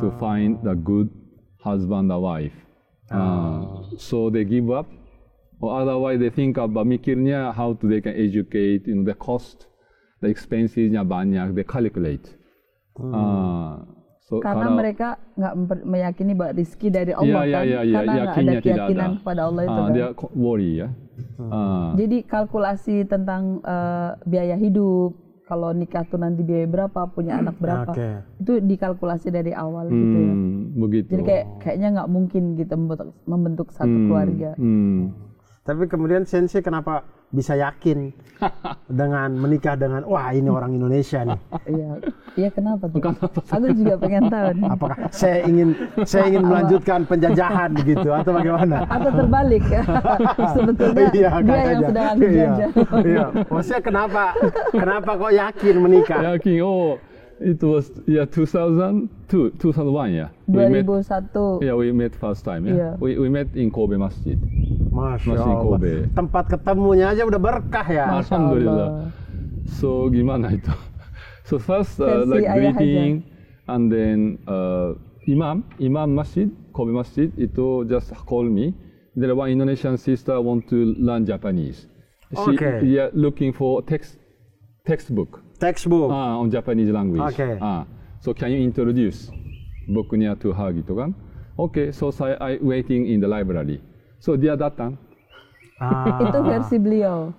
to find the good husband or wife. So they give up, or otherwise they think about mikirnya how they can educate, the cost, the expensesnya banyak, they calculate. So, karena mereka nggak meyakini bahwa rezeki dari Allah kan, karena nggak ada keyakinan kepada Allah itu kan. Dia worry ya. Jadi kalkulasi tentang biaya hidup, kalau nikah tuh nanti biaya berapa, punya anak berapa, itu dikalkulasi dari awal gitu ya. Begitu. Jadi kayaknya nggak mungkin kita membentuk satu keluarga. Tapi kemudian Sensei kenapa bisa yakin dengan menikah dengan wah ini orang Indonesia nih? Iya kenapa tuh? Aku juga pengen tahu nih. Apakah saya ingin melanjutkan penjajahan gitu atau bagaimana? Atau terbalik? Sebetulnya dia yang sedang aku jajah. Iya. Maksudnya kenapa kok yakin menikah? Yakin, it was 2001 ya. 2001. We met first time ya. We met in Kobe Masjid. Masya Allah. Tempat ketemunya aja udah berkah ya. Alhamdulillah. So gimana itu? So first like greeting, and then Imam Masjid, Kobe Masjid itu just call me. There one Indonesian sister want to learn Japanese. She looking for textbook. On Japanese language. So can you introduce booknya to her gitu kan? So I waiting in the library. So dia datang. Itu versi beliau.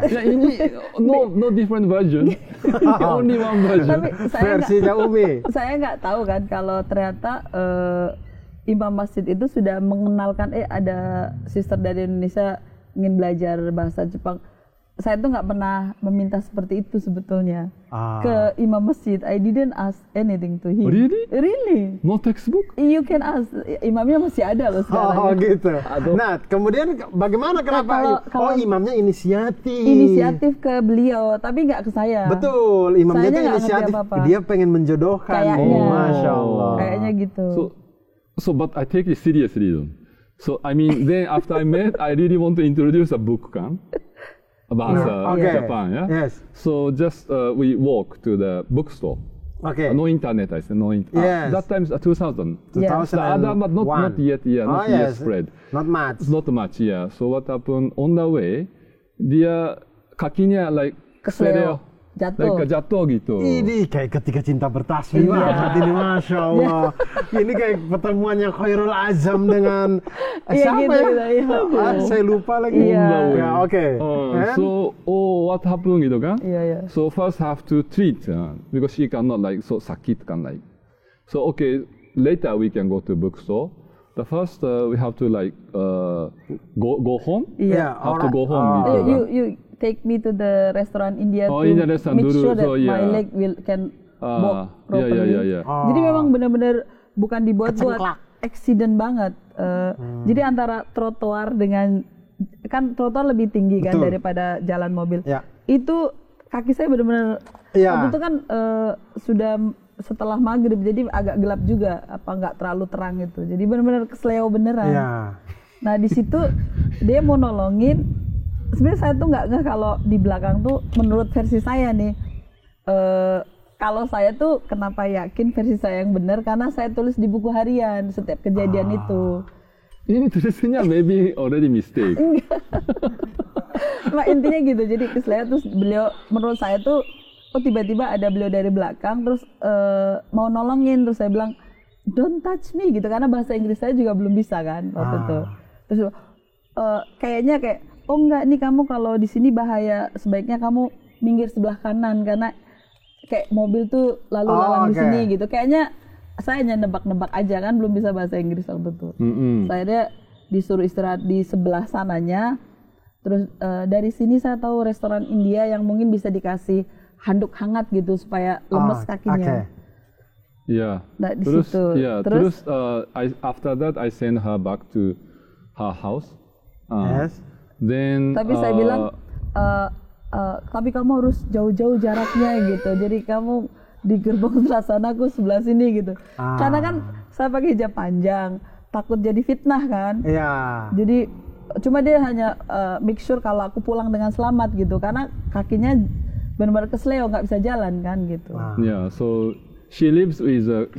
Ya ini no different version. Only one version. Tapi versinya Umi. Saya nggak tahu kan kalau ternyata Imam Masjid itu sudah mengenalkan ada sister dari Indonesia ingin belajar bahasa Jepang. Saya tuh nggak pernah meminta seperti itu sebetulnya ke Imam Masjid. I didn't ask anything to him. Really? No textbook? You can ask. Imamnya masih ada loh sekarang. Gitu. Nah, kemudian bagaimana kenapa? Kalau imamnya inisiatif. Inisiatif ke beliau, tapi nggak ke saya. Betul, imamnya tuh inisiatif. Dia pengen menjodohkan. Kayaknya. Masya Allah. Kayaknya gitu. So but I take it seriously. So I mean, then after I met, I really want to introduce a book kan. bahasa Japan, yeah. Yes. So just we walk to the bookstore. Okay. No internet, I said no internet. Yes. That time is 2000. 2001. The other, but not yet, not yet spread. Not much. Not much, yeah. So what happened on the way? Dia kakinya like kesleo, jatuh gitu. Ini kayak ketika cinta bertasbih banget ini, Masya Allah. Ini kayak pertemuannya Khairul Azam dengan siapa ya? Saya lupa lagi. Ya, oke. So, what happened gitu kan? Yeah. So first have to treat because she cannot like so sakit kan like. So okay, later we can go to bookstore. The first we have to like go home. Yeah. Have to go home. You take me to the restaurant India to restaurant make dulu, sure that my leg can walk properly. Yeah. Jadi memang benar-benar bukan dibuat buat accident banget. Jadi antara trotoar dengan kan trotoar lebih tinggi kan daripada jalan mobil. Yeah. Itu kaki saya benar-benar waktu itu kan sudah setelah maghrib jadi agak gelap juga, apa nggak terlalu terang itu. Jadi benar-benar kesleo beneran. Yeah. Nah di situ dia mau nolongin. Sebenarnya saya tuh nggak kalau di belakang tuh menurut versi saya nih kalau saya tuh kenapa yakin versi saya yang benar karena saya tulis di buku harian setiap kejadian itu. Ini tulisannya maybe already mistake. Nah intinya gitu, jadi kesleo terus beliau menurut saya tuh tiba-tiba ada beliau dari belakang terus mau nolongin, terus saya bilang don't touch me gitu karena bahasa Inggris saya juga belum bisa kan waktu itu. Terus kayaknya kayak oh enggak nih kamu kalau di sini bahaya, sebaiknya kamu minggir sebelah kanan karena kayak mobil tuh lalu lalang di sini gitu. Kayaknya saya hanya nebak-nebak aja kan belum bisa bahasa Inggris waktu itu. Saya disuruh istirahat di sebelah sananya. Terus dari sini saya tahu restoran India yang mungkin bisa dikasih handuk hangat gitu supaya lemes kakinya. Yeah. Nah, di situ. Yeah. Terus after that I send her back to her house. Yes. Then, tapi saya bilang, tapi kamu harus jauh-jauh jaraknya gitu. Jadi kamu di gerbong sebelah sana, aku sebelah sini gitu. Karena kan saya pakai hijab panjang, takut jadi fitnah kan. Iya. Jadi cuma dia hanya make sure kalau aku pulang dengan selamat gitu. Karena kakinya benar-benar kesleo, nggak bisa jalan kan gitu. Yeah, so she lives with the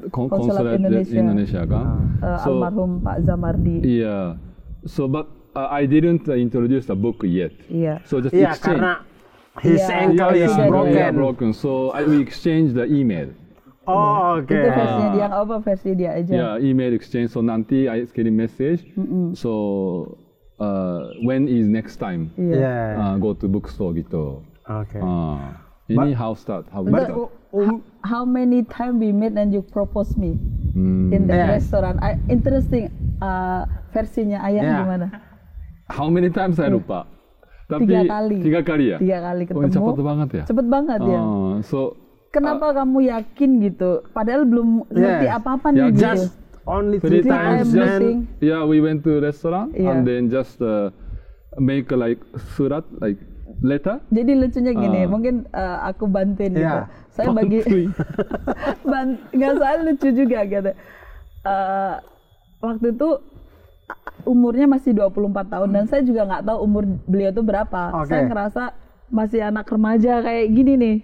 consulate Indonesia kan. Almarhum Pak Zamardi. Yeah. So but I didn't introduce the book yet. Yeah. So just exchange. Karena his ankle is broken. Yeah, broken. So we exchange the email. Oh, oke. Itu versinya dia, apa versi dia aja? Yeah, email exchange. So nanti I kirim message. So when is next time? Go to bookstore gitu. Oke. Ini how start? How many time we meet and you propose me in the restaurant? Interesting versinya ayah gimana? How many times saya lupa. Tapi 3 kali. 3 kali ya? 3 kali ketemu. Cepet banget ya? Cepet banget ya. So kenapa kamu yakin gitu? Padahal belum ngerti apa-apa nih gitu. Just only 3 times. Yeah, we went to restaurant and then just make like surat, like letter. Jadi lucunya gini, mungkin aku bantuin gitu. Saya bagi nggak salah lucu juga gitu. Waktu itu umurnya masih 24 tahun dan saya juga nggak tahu umur beliau itu berapa. Saya ngerasa masih anak remaja kayak gini nih.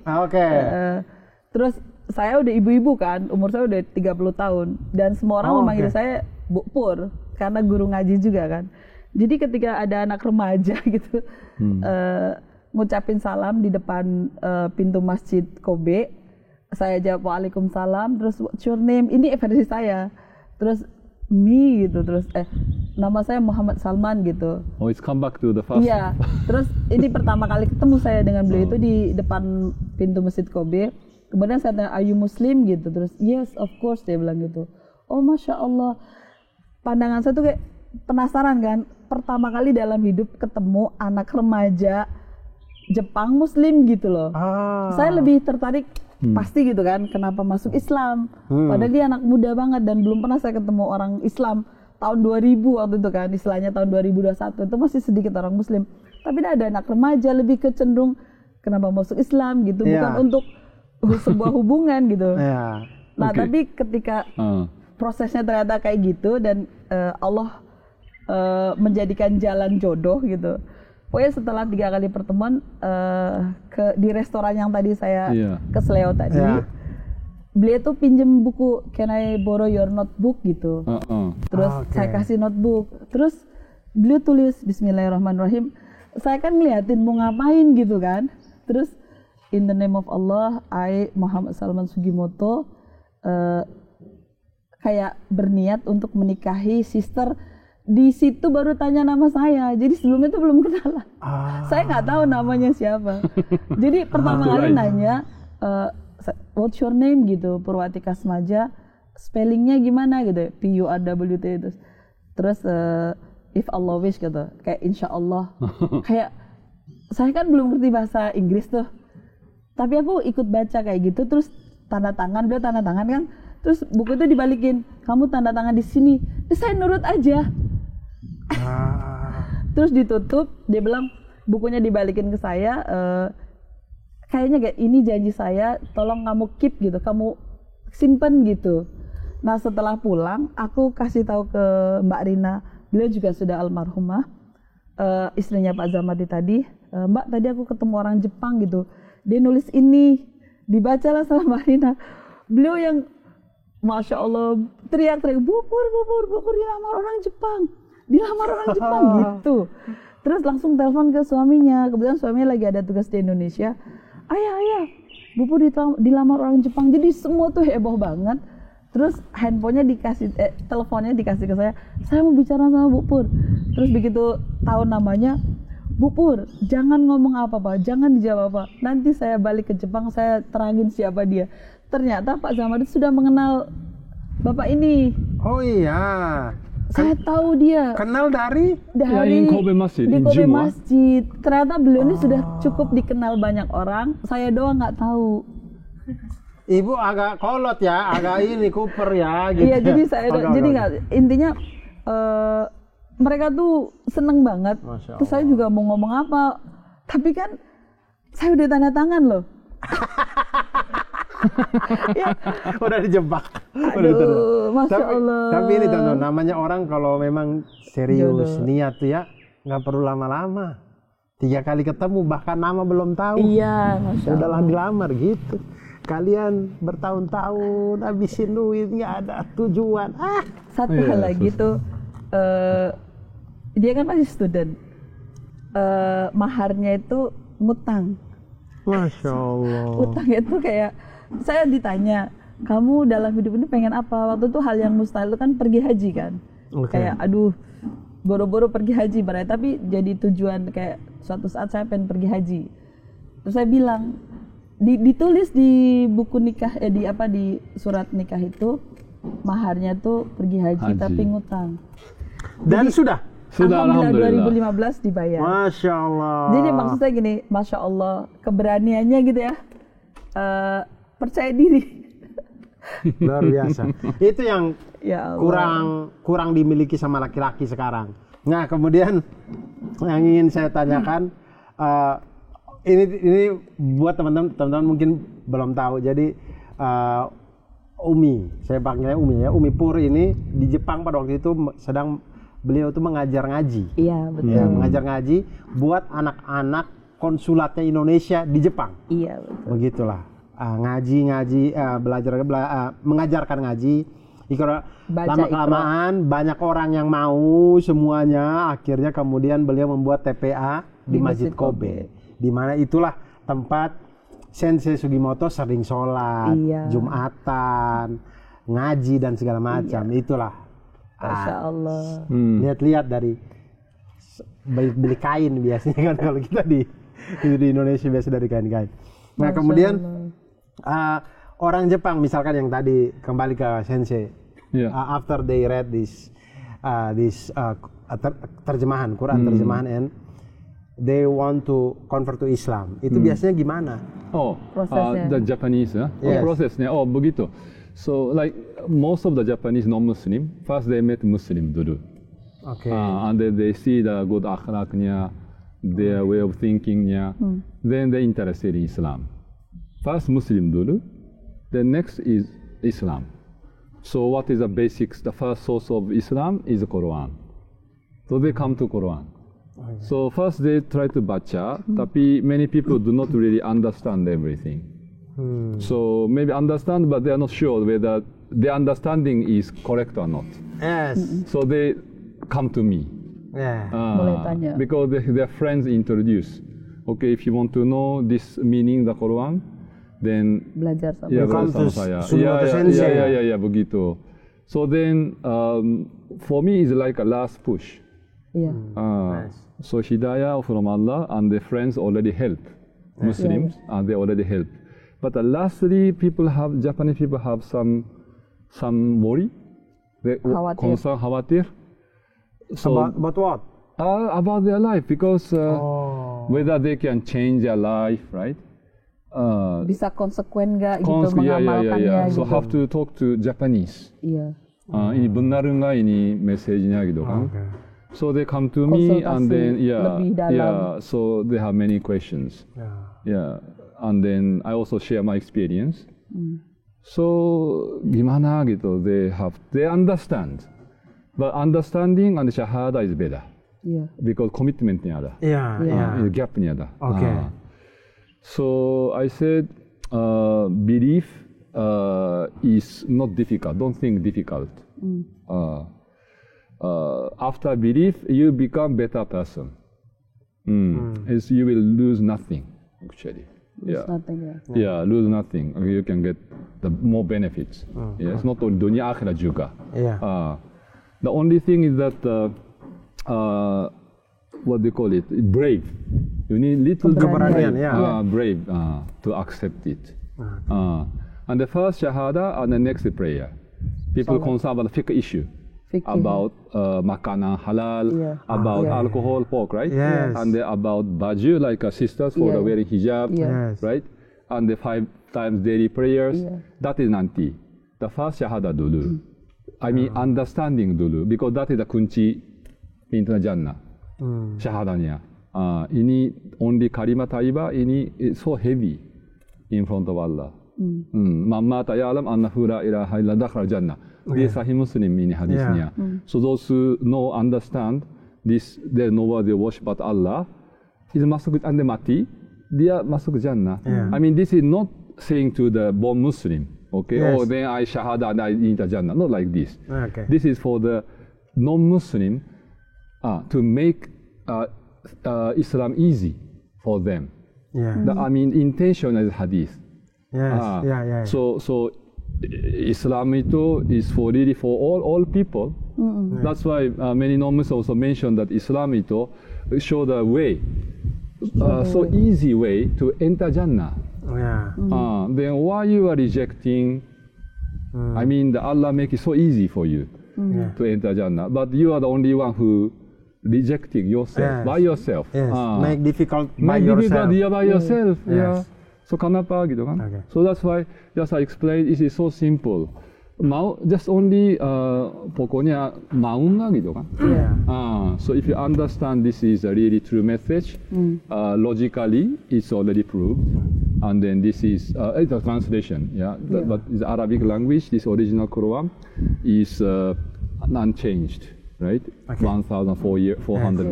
Terus saya udah ibu-ibu kan, umur saya udah 30 tahun dan semua orang memanggil saya Bu Pur karena guru ngaji juga kan. Jadi ketika ada anak remaja gitu ngucapin salam di depan pintu Masjid Kobe, saya jawab waalaikumsalam, terus what's your name? Ini versi saya. Terus me gitu, terus nama saya Muhammad Salman gitu. Oh, it's come back to the first. Iya. Terus ini pertama kali ketemu saya dengan beliau itu di depan pintu Masjid Kobe. Kemudian saya tanya, are you Muslim gitu? Terus yes, of course, dia bilang gitu. Oh, Masya Allah. Pandangan saya tuh kayak penasaran kan. Pertama kali dalam hidup ketemu anak remaja Jepang Muslim gitu loh. Saya lebih tertarik pasti gitu kan, kenapa masuk Islam. Padahal dia anak muda banget dan belum pernah saya ketemu orang Islam. Tahun 2000 waktu itu kan, istilahnya tahun 2021 itu masih sedikit orang Muslim. Tapi ada anak remaja lebih kecenderung kenapa masuk Islam gitu, bukan untuk sebuah hubungan gitu. Nah tapi ketika prosesnya ternyata kayak gitu dan Allah menjadikan jalan jodoh gitu. Pokoknya setelah 3 kali pertemuan di restoran yang tadi saya ke Sleo tadi, beliau tuh pinjem buku, can I borrow your notebook gitu. Terus saya kasih notebook, terus beliau tulis Bismillahirrahmanirrahim. Saya kan ngeliatin mau ngapain gitu kan. Terus in the name of Allah, I Muhammad Salman Sugimoto kayak berniat untuk menikahi sister. Di situ baru tanya nama saya. Jadi sebelumnya itu belum kenalan. Saya nggak tahu namanya siapa. Jadi pertama kali nanya, what's your name gitu, Purwati Kasmaja, spellingnya gimana gitu, PURWT itu. Terus if Allah wish gitu, kayak insya Allah. Kayak saya kan belum ngerti bahasa Inggris tuh, tapi aku ikut baca kayak gitu. Terus tanda tangan, beliau tanda tangan kan. Terus buku itu dibalikin, kamu tanda tangan di sini. Terus saya nurut aja. Terus ditutup, dia bilang bukunya dibalikin ke saya. Kayaknya kayak ini janji saya, tolong kamu keep gitu, kamu simpen gitu. Nah setelah pulang, aku kasih tahu ke Mbak Rina, beliau juga sudah almarhumah, istrinya Pak Zamadi tadi. Mbak, tadi aku ketemu orang Jepang gitu, dia nulis ini, dibacalah sama Mbak Rina. Beliau yang Masya Allah teriak-teriak, bubur dilamar orang Jepang gitu. Terus langsung telepon ke suaminya, kebetulan suaminya lagi ada tugas di Indonesia. Ayah, bubur dilamar orang Jepang. Jadi semua tuh heboh banget. Terus teleponnya dikasih ke saya mau bicara sama Bu Pur. Terus begitu tahu namanya, Bu Pur, jangan ngomong apa-apa, jangan dijawab apa. Nanti saya balik ke Jepang, saya terangin siapa dia. Ternyata Pak Zamadi sudah mengenal Bapak ini. Oh iya. Saya tahu dia. Kenal dari Kobe Masjid. Di Kobe Masjid. Ternyata beliau ini sudah cukup dikenal banyak orang. Saya doang nggak tahu. Ibu agak kolot ya, agak ini Cooper ya. Gitu. Iya, jadi saya jadi nggak. Intinya mereka tuh seneng banget. Terus saya juga mau ngomong apa, tapi kan saya udah tanda tangan loh. Ya. Udah dijebak. Aduh, Masya Allah. Tapi ini teman-teman, namanya orang kalau memang serius niat tuh ya, nggak perlu lama-lama. 3 kali ketemu, bahkan nama belum tahu. Iya, Masya Allah. Udahlah dilamar gitu. Kalian bertahun-tahun habisin duit, nggak ada tujuan. Satu hal lagi tuh, dia kan masih student. Maharnya itu ngutang. Masya Allah. Utang itu kayak, saya ditanya, kamu dalam hidup ini pengen apa? Waktu itu hal yang mustahil itu kan pergi haji kan. Kayak aduh, boro-boro pergi haji berarti, tapi jadi tujuan kayak suatu saat saya pengen pergi haji. Terus saya bilang, ditulis di buku nikah, di surat nikah itu, maharnya tuh pergi haji. Tapi ngutang. Dan jadi, sudah alhamdulillah 2015 dibayar. Masya Allah. Jadi maksud saya gini, Masya Allah, keberaniannya gitu ya, percaya diri. Luar biasa. Itu yang kurang dimiliki sama laki-laki sekarang. Nah kemudian yang ingin saya tanyakan, ini buat teman-teman mungkin belum tahu. Jadi Umi, saya panggilnya Umi ya, Umi Pur ini di Jepang pada waktu itu beliau tuh mengajar ngaji. Iya, betul. Ya, mengajar ngaji buat anak-anak konsulatnya Indonesia di Jepang. Iya, betul. Begitulah. Mengajarkan ngaji. Lama-kelamaan banyak orang yang mau semuanya. Akhirnya kemudian beliau membuat TPA di Masjid Kobe. Di mana itulah tempat Sensei Sugimoto sering sholat, Jumatan, ngaji dan segala macam. Itulah. Masya Allah. Lihat-lihat dari beli kain biasanya kan kalau kita di Indonesia biasa dari kain-kain. Nah kemudian orang Jepang misalkan yang tadi kembali ke Sensei, after they read this terjemahan Quran terjemahan and they want to convert to Islam, itu biasanya gimana? The Japanese prosesnya begitu. So like most of the Japanese non-Muslim, first they met Muslim dulu. Okay. And then they see the good akhlaknya, their way of thinkingnya, then they interested in Islam. First Muslim dulu, then next is Islam. So what is the basics? The first source of Islam is the Quran. So they come to Quran. So first they try to baca, tapi many people do not really understand everything. So maybe understand, but they are not sure whether the understanding is correct or not. Yes. So they come to me. Yeah. Because their friends introduce. Okay, if you want to know this meaning the Quran, then belajar sama. Ya, belajar sama saya. Ya, begitu. So then for me it's like a last push. Yeah. Nice. So hidayah from Allah and the friends already help Muslims, and they already help. But lastly, Japanese people have some worry, concern, khawatir. So about what? About their life, because whether they can change their life, right? Bisa konsekuen nggak gitu mengamalkannya. So gitu. have to talk to Japanese. Iya. Ini benar nggak ini message-nya gitu kan? So they come to me and then so they have many questions. And then I also share my experience. So gimana gitu, they understand, but understanding and shahada is better. Because commitment-nya ada. Gap-nya ada. Okay. So I said, belief is not difficult. Don't think difficult. After belief, you become better person. As you will lose nothing, actually. Lose nothing, lose nothing. You can get the more benefits. It's not only dunia akhirat juga. The only thing is that what they call it, brave. You need little brave to accept it. And the first shahada and the next prayer. People concerned about the fiqh issue. About makanan halal, about alcohol, pork, right? Yes. And about baju, like sisters for the wearing hijab, right? And the 5 times daily prayers. That is nanti. The first shahada dulu. I mean understanding dulu, because that is the kunci pintu jannah. Shahadanya. Ini only kalimat thayyibah, ini is so heavy in front of Allah. Man mata ya'lam annahu la ilaha illa dakhala jannah. This Sahih Muslim ini hadisnya. So those who understand this, there no one they worship but Allah, is masuk anda mati, dia masuk jannah. I mean this is not saying to the born Muslim, okay? Oh, then I shahada and I enter jannah. Not like this. This is for the non-Muslim to make Islam easy for them. I mean intention is hadith. So Islam itu is really for all people. That's why many non-Muslims also mention that Islam itu show the way, so easy way to enter Jannah. Then why you are rejecting? I mean, Allah make it so easy for you to enter Jannah, but you are the only one who rejecting yourself by yourself. Make difficult by yourself. So kenapa gitu kan? So that's why just I explained it is so simple. Mau just only pokoknya mau nggak gitu kan? So if you understand this is a really true message, logically it's already proved, and then this is it's a translation, but the Arabic language, this original Quran is unchanged, right? 1,400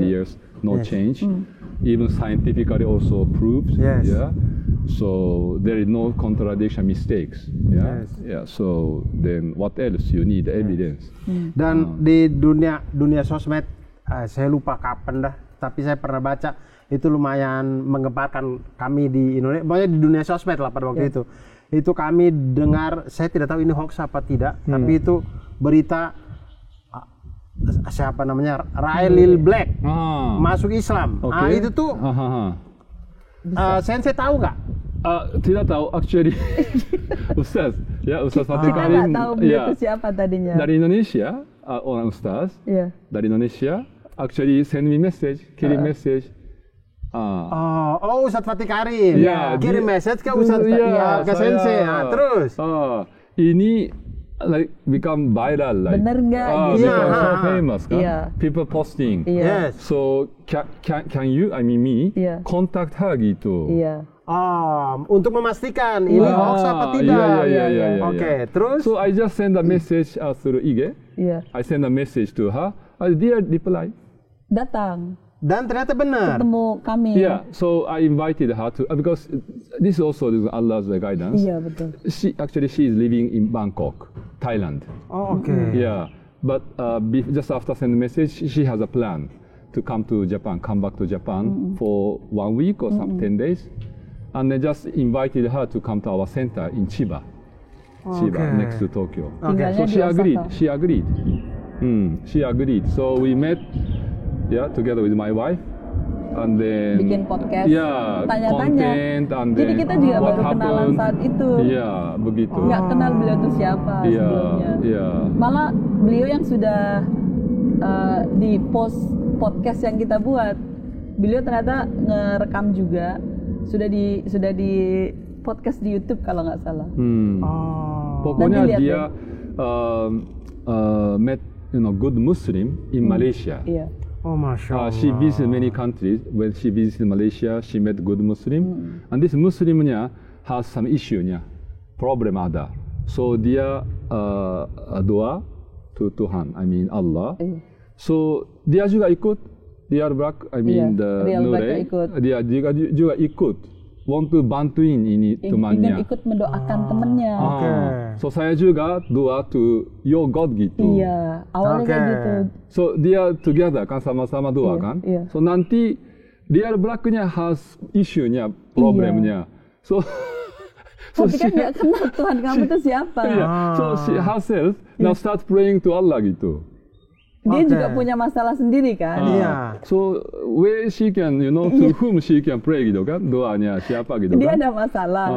years, no change. Even scientifically also proved. So there is no contradiction, mistakes. So then what else you need evidence? Dan di dunia sosmed, saya lupa kapan dah, tapi saya pernah baca itu lumayan menggemparkan kami di Indonesia. Pokoknya di dunia sosmed lah pada waktu itu. Itu kami dengar, saya tidak tahu ini hoax apa tidak, tapi itu berita siapa namanya Rael Black masuk Islam. Itu tuh Sensei tahu nggak? Tidak tahu, actually. Ustaz Fatih Karim. Kita nggak tahu dia itu siapa tadinya. Dari Indonesia, orang Ustaz. Dari Indonesia, actually send me message, kirim message. Ustaz Fatih Karim. Kirim message ke Ustaz ke Sensei. Terus. Ini like become viral, like. Bener nggak? Become so famous, kan? People posting. So can you, I mean me, contact her gitu. Untuk memastikan ini hoax apa tidak. Okay, terus? So I just send a message through IG. I send a message to her. Dia reply. Datang. Dan ternyata benar. Ketemu kami. Yeah, so I invited her to because this also is Allah's guidance. Iya, betul. She is living in Bangkok, Thailand. Oh, okay. Yeah, but just after sending message, she has a plan to come back to Japan for 1 week or 10 days, and they just invited her to come to our center in Chiba, next to Tokyo. Okay. So she agreed. She agreed. So we met. Yeah, together with my wife, and then bikin podcast, tanya-tanya. Jadi kita juga baru kenalan saat itu. Iya, begitu. Nggak kenal beliau itu siapa sebelumnya. Malah beliau yang sudah di post podcast yang kita buat, beliau ternyata ngerekam juga, sudah di podcast di YouTube kalau nggak salah. Pokoknya dia met good Muslim in Malaysia. Iya. Oh, Masya Allah. She visited many countries. When she visited Malaysia, she met good Muslim, and this Muslimnya has some issue-nya, problem ada. So dia doa to Tuhan, I mean Allah. So dia juga ikut, dia Nure, dia juga ikut, want to bantuin ini temannya. Ingin ikut mendoakan temannya. So saya juga doa to your God gitu. Iya, awalnya kayak gitu. So dia together kan sama-sama doa kan. So nanti dia belakangnya has issue-nya, problemnya. So tapi kan nggak kenal Tuhan kamu itu siapa. So she herself now start praying to Allah gitu. Dia juga punya masalah sendiri kan. So where she can, to whom she can pray gitu kan, doanya siapa gitu dia kan. Dia ada masalah.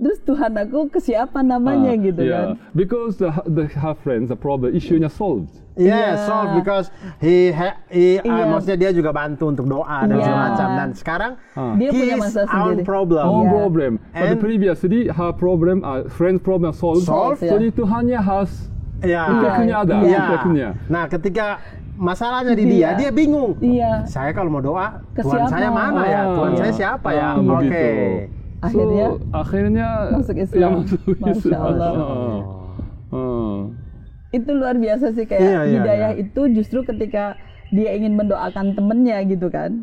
Terus Tuhan aku ke siapa namanya gitu kan. Because her friends, the problem issue-nya solved. Solved because maksudnya dia juga bantu untuk doa dan segala macam, dan sekarang dia punya masalah sendiri. Own problem. But previously her problem, friend's problem solved. Jadi Tuhannya has efeknya ada. Nah, ketika masalahnya di dia bingung. Saya kalau mau doa, Tuhan saya mana ya? Tuhan saya siapa ya? Oke. Akhirnya masuk Islam. Masya Allah. Itu luar biasa sih, kayak hidayah itu justru ketika dia ingin mendoakan temennya gitu kan.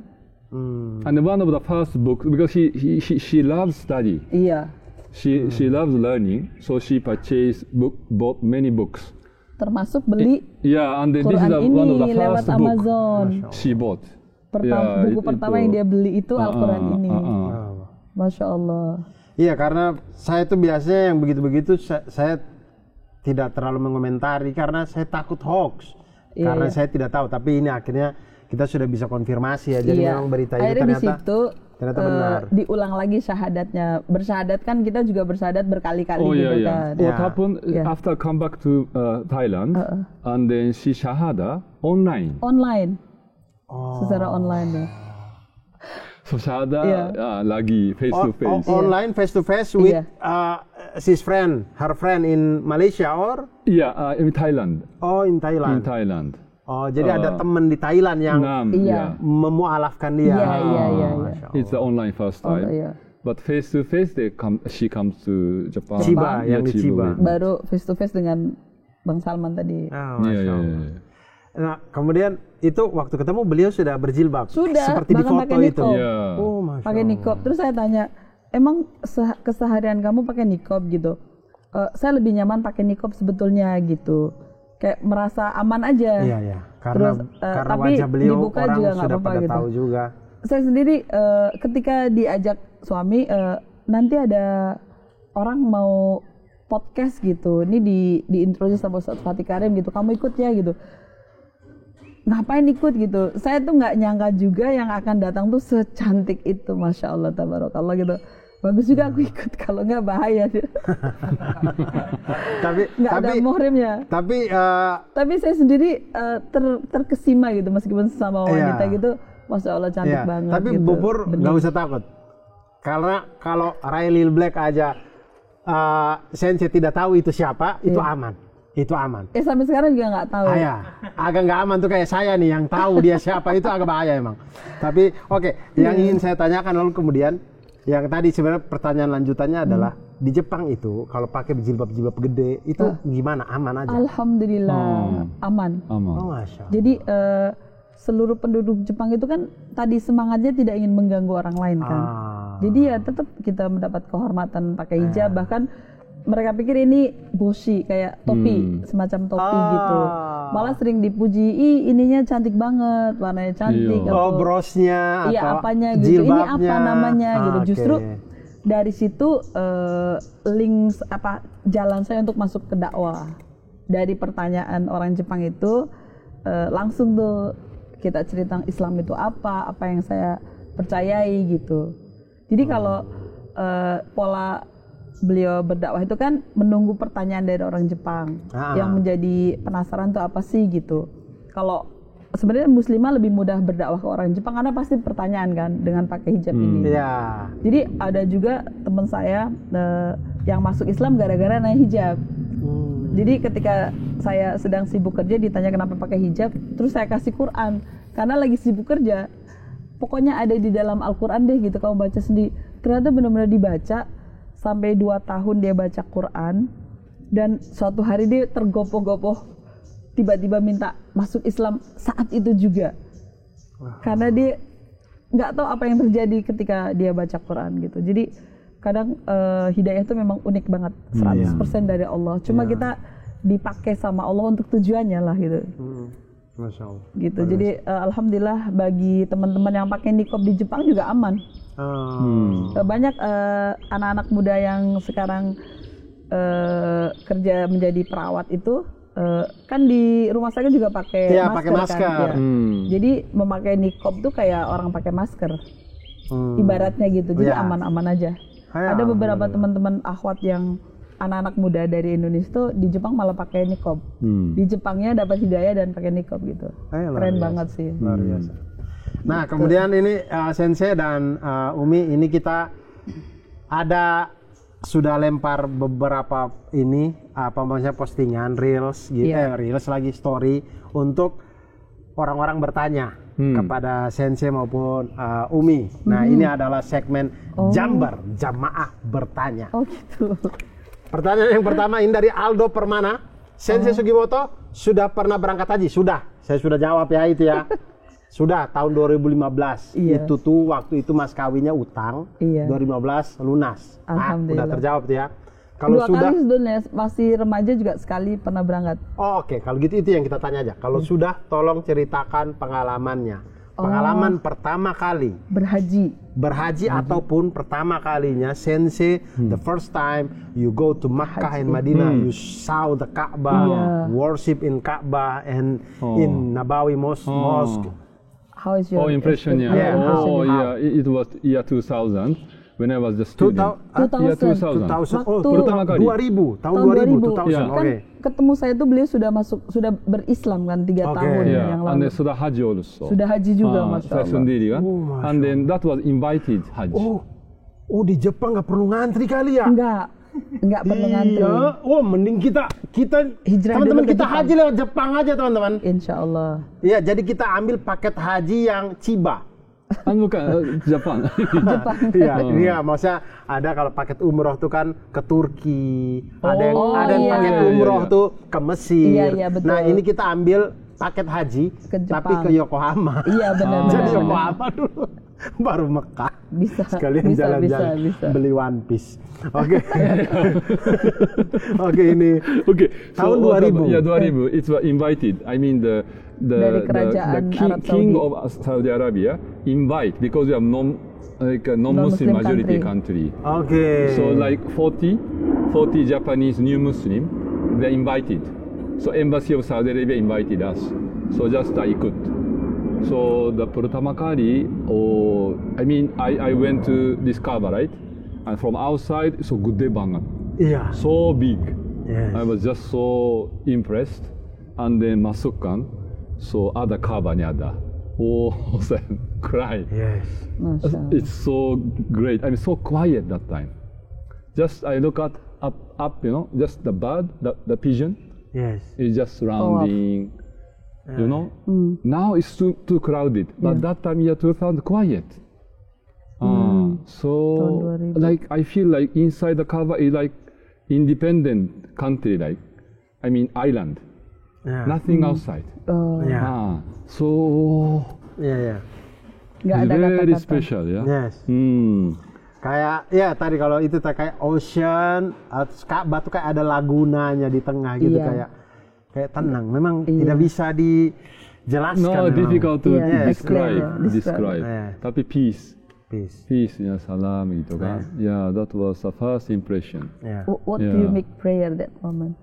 And one of the first books, because she loves study. Iya. She loves learning, so she bought many books. Termasuk beli and this Quran is one of the lewat first Amazon. She bought. Buku pertama yang dia beli itu Al-Quran ini. Masya Allah. Iya, karena saya tuh biasanya yang begitu-begitu saya tidak terlalu mengomentari karena saya takut hoax. Karena saya tidak tahu, tapi ini akhirnya kita sudah bisa konfirmasi ya. Jadi memang berita itu ternyata benar. Diulang lagi syahadatnya. Bersyahadat kan kita juga bersyahadat berkali-kali gitu kan. What happened after come back to Thailand, and then she shahada online. Secara online ya. So shahada lagi face to face. Online face to face with her friend in Malaysia or? In Thailand. Oh, in Thailand. In Thailand. Oh, jadi ada teman di Thailand yang memualafkan dia. Iya. It's the online first time. But face to face she comes to Japan. Chiba, yang di Chiba. Baru face to face dengan Bang Salman tadi. Nah, kemudian itu waktu ketemu beliau sudah berjilbab. Sudah. Seperti di foto itu. Oh, pakai nikob. Terus saya tanya, emang keseharian kamu pakai nikob gitu? Saya lebih nyaman pakai nikob sebetulnya gitu. Kayak merasa aman aja. Iya. Karena wajah beliau orang juga sudah pada tahu juga. Saya sendiri ketika diajak suami, nanti ada orang mau podcast gitu. Ini diintroduce sama Ustaz Fatih Karim gitu. Kamu ikut ya gitu. Ngapain ikut gitu? Saya tuh nggak nyangka juga yang akan datang tuh secantik itu, Masya Allah, tabarakallah gitu. Bagus juga aku ikut, kalau nggak bahaya. Nggak ada muhrimnya. Tapi saya sendiri terkesima gitu, meskipun sama wanita gitu, Masya Allah cantik banget. Tapi gitu. Bubur nggak usah takut, karena kalau Riley Black aja Sensei tidak tahu itu siapa, itu aman. Itu aman. Sampai sekarang juga nggak tahu. Agak nggak aman tuh kayak saya nih yang tahu dia siapa, itu agak bahaya emang. Tapi yang ingin saya tanyakan lalu kemudian yang tadi sebenarnya pertanyaan lanjutannya adalah di Jepang itu kalau pakai jilbab gede itu gimana? Aman aja? Alhamdulillah aman. Oh, Masya Allah. Jadi seluruh penduduk Jepang itu kan tadi semangatnya tidak ingin mengganggu orang lain kan. Jadi ya tetap kita mendapat kehormatan pakai hijab, bahkan mereka pikir ini boshi kayak topi, semacam topi gitu. Malah sering dipuji, ininya cantik banget, warnanya cantik. Brosnya iya, atau apanya gitu. Ini apa namanya gitu. Justru dari situ link jalan saya untuk masuk ke dakwah. Dari pertanyaan orang Jepang itu langsung tuh kita cerita Islam itu apa yang saya percayai gitu. Jadi kalau pola beliau berdakwah itu kan menunggu pertanyaan dari orang Jepang yang menjadi penasaran tuh apa sih gitu. Kalau sebenarnya muslimah lebih mudah berdakwah ke orang Jepang karena pasti pertanyaan kan dengan pakai hijab ini. Jadi ada juga teman saya yang masuk Islam gara-gara naik hijab. Jadi ketika saya sedang sibuk kerja ditanya kenapa pakai hijab, terus saya kasih Quran karena lagi sibuk kerja. Pokoknya ada di dalam Al-Quran deh gitu, kamu baca sendiri. Ternyata benar-benar dibaca sampai 2 tahun dia baca Quran, dan suatu hari dia tergopoh-gopoh tiba-tiba minta masuk Islam saat itu juga. Karena dia nggak tahu apa yang terjadi ketika dia baca Quran gitu. Jadi kadang hidayah itu memang unik banget, 100% dari Allah. Cuma kita dipakai sama Allah untuk tujuannya lah gitu. Masya Allah. Gitu. Jadi alhamdulillah bagi teman-teman yang pakai niqab di Jepang juga aman. Banyak anak-anak muda yang sekarang kerja menjadi perawat itu kan di rumah sakit juga pakai masker. Kan? Jadi memakai niqab tuh kayak orang pakai masker. Ibaratnya gitu. Jadi aman-aman aja. Ada beberapa teman-teman akhwat yang anak-anak muda dari Indonesia tuh di Jepang malah pakai niqab. Di Jepangnya dapat hidayah dan pakai niqab gitu. Keren banget sih. Luar biasa. Nah, kemudian ini Sensei dan Umi, ini kita sudah lempar beberapa postingan reels gitu, reels lagi story untuk orang-orang bertanya kepada Sensei maupun Umi. Nah, ini adalah segmen Jambar Jamaah Bertanya. Oh gitu. Pertanyaan yang pertama ini dari Aldo Permana. Sensei Sugimoto sudah pernah berangkat haji? Sudah. Saya sudah jawab ya itu ya. Sudah tahun 2015. Itu tuh waktu itu mas kawinnya utang. 2015 lunas. Alhamdulillah. Udah terjawab tuh ya. Kalau 2 kali sebetulnya masih remaja juga sekali pernah berangkat. Oke. Kalau gitu itu yang kita tanya aja. Kalau sudah, tolong ceritakan pengalamannya. Pengalaman pertama kali berhaji ataupun pertama kalinya Sensei, the first time you go to Makkah and Madinah, you saw the Ka'bah, worship in Ka'bah and in Nabawi Mosque. How is your impression? It was year 2000 when I was a student. 2000. Pertama kali. 2000. Tahun 2000. Kan ketemu saya itu beliau sudah berislam kan 3 tahun yang lalu. And sudah haji also. Sudah haji juga Masya saya Allah. sendiri kan. And then that was invited haji. Di Jepang nggak perlu ngantri kali ya? Enggak perlu ngantri. Mending kita hijrah teman-teman dulu ke kita Jepang. haji lewat Jepang aja teman-teman. Insya Allah. Iya, jadi kita ambil paket haji yang Chiba. Bukan Jepang. Iya, maksudnya ada kalau paket umroh tuh kan ke Turki, ada yang paket umroh tuh ke Mesir. Iya, betul. Nah, ini kita ambil paket haji tapi ke Yokohama. Iya, benar. Jadi Yokohama dulu baru Mekah. Bisa. Sekalian jalan-jalan beli One Piece. Oke. Tahun 2000. Ya, 2000. It was invited. I mean the king of Saudi Arabia invite because we have non-Muslim majority country. Okay. So like 40 Japanese new Muslim, they invited. So embassy of Saudi Arabia invited us. So just I could. So the pertama kali, I went to discover, right? And from outside, so gede banget. Yeah. So big. Yes. I was just so impressed. And then masuk kan, so ada kabarnya ada. Saya cry. Yes. It's so great. I mean, so quiet that time. Just I look at up, just the bird, the pigeon. Yes. It's just surrounding. Now it's too crowded. But that time, year 2000, quiet. So like I feel like inside the Kaaba is like independent country, island. Nothing outside. So nggak ada very kata-kata. special ya. Yes. Kayak tadi kalau itu kayak ocean, Ka'bah tuh kayak ada lagunanya di tengah gitu, kayak tenang. Memang tidak bisa dijelaskan. No, difficult to describe. Yeah. Tapi peace ya, salam gitu kan. Yeah, that was the first impression. Yeah. What do you make prayer that moment?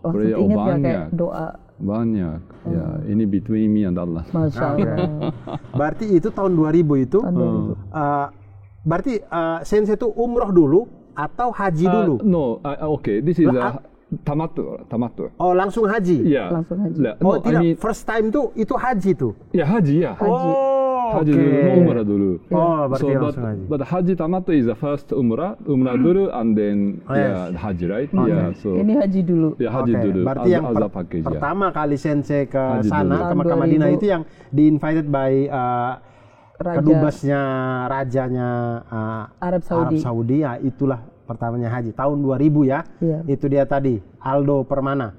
Prayer ingat banyak. Kayak doa. Banyak. Ya, ini between me and Allah. Masya Allah. Berarti itu tahun 2000 itu. Berarti Sensei itu umroh dulu atau haji dulu? No, this is tamattu. Oh, langsung haji? Yeah. Langsung haji. Oh, tidak. First time itu haji tuh? Ya, haji ya. Haji dulu, umrah dulu. Oh, berarti langsung haji. But haji tamattu is the first umrah dulu and then haji, right? Yeah, so ini haji dulu. Ya, haji dulu. Berarti yang pertama kali Sensei ke sana, ke Mekah Madinah itu yang di-invited by kedubesnya rajanya Arab Saudi, ya itulah pertamanya haji tahun 2000 ya. Itu dia tadi Aldo Permana.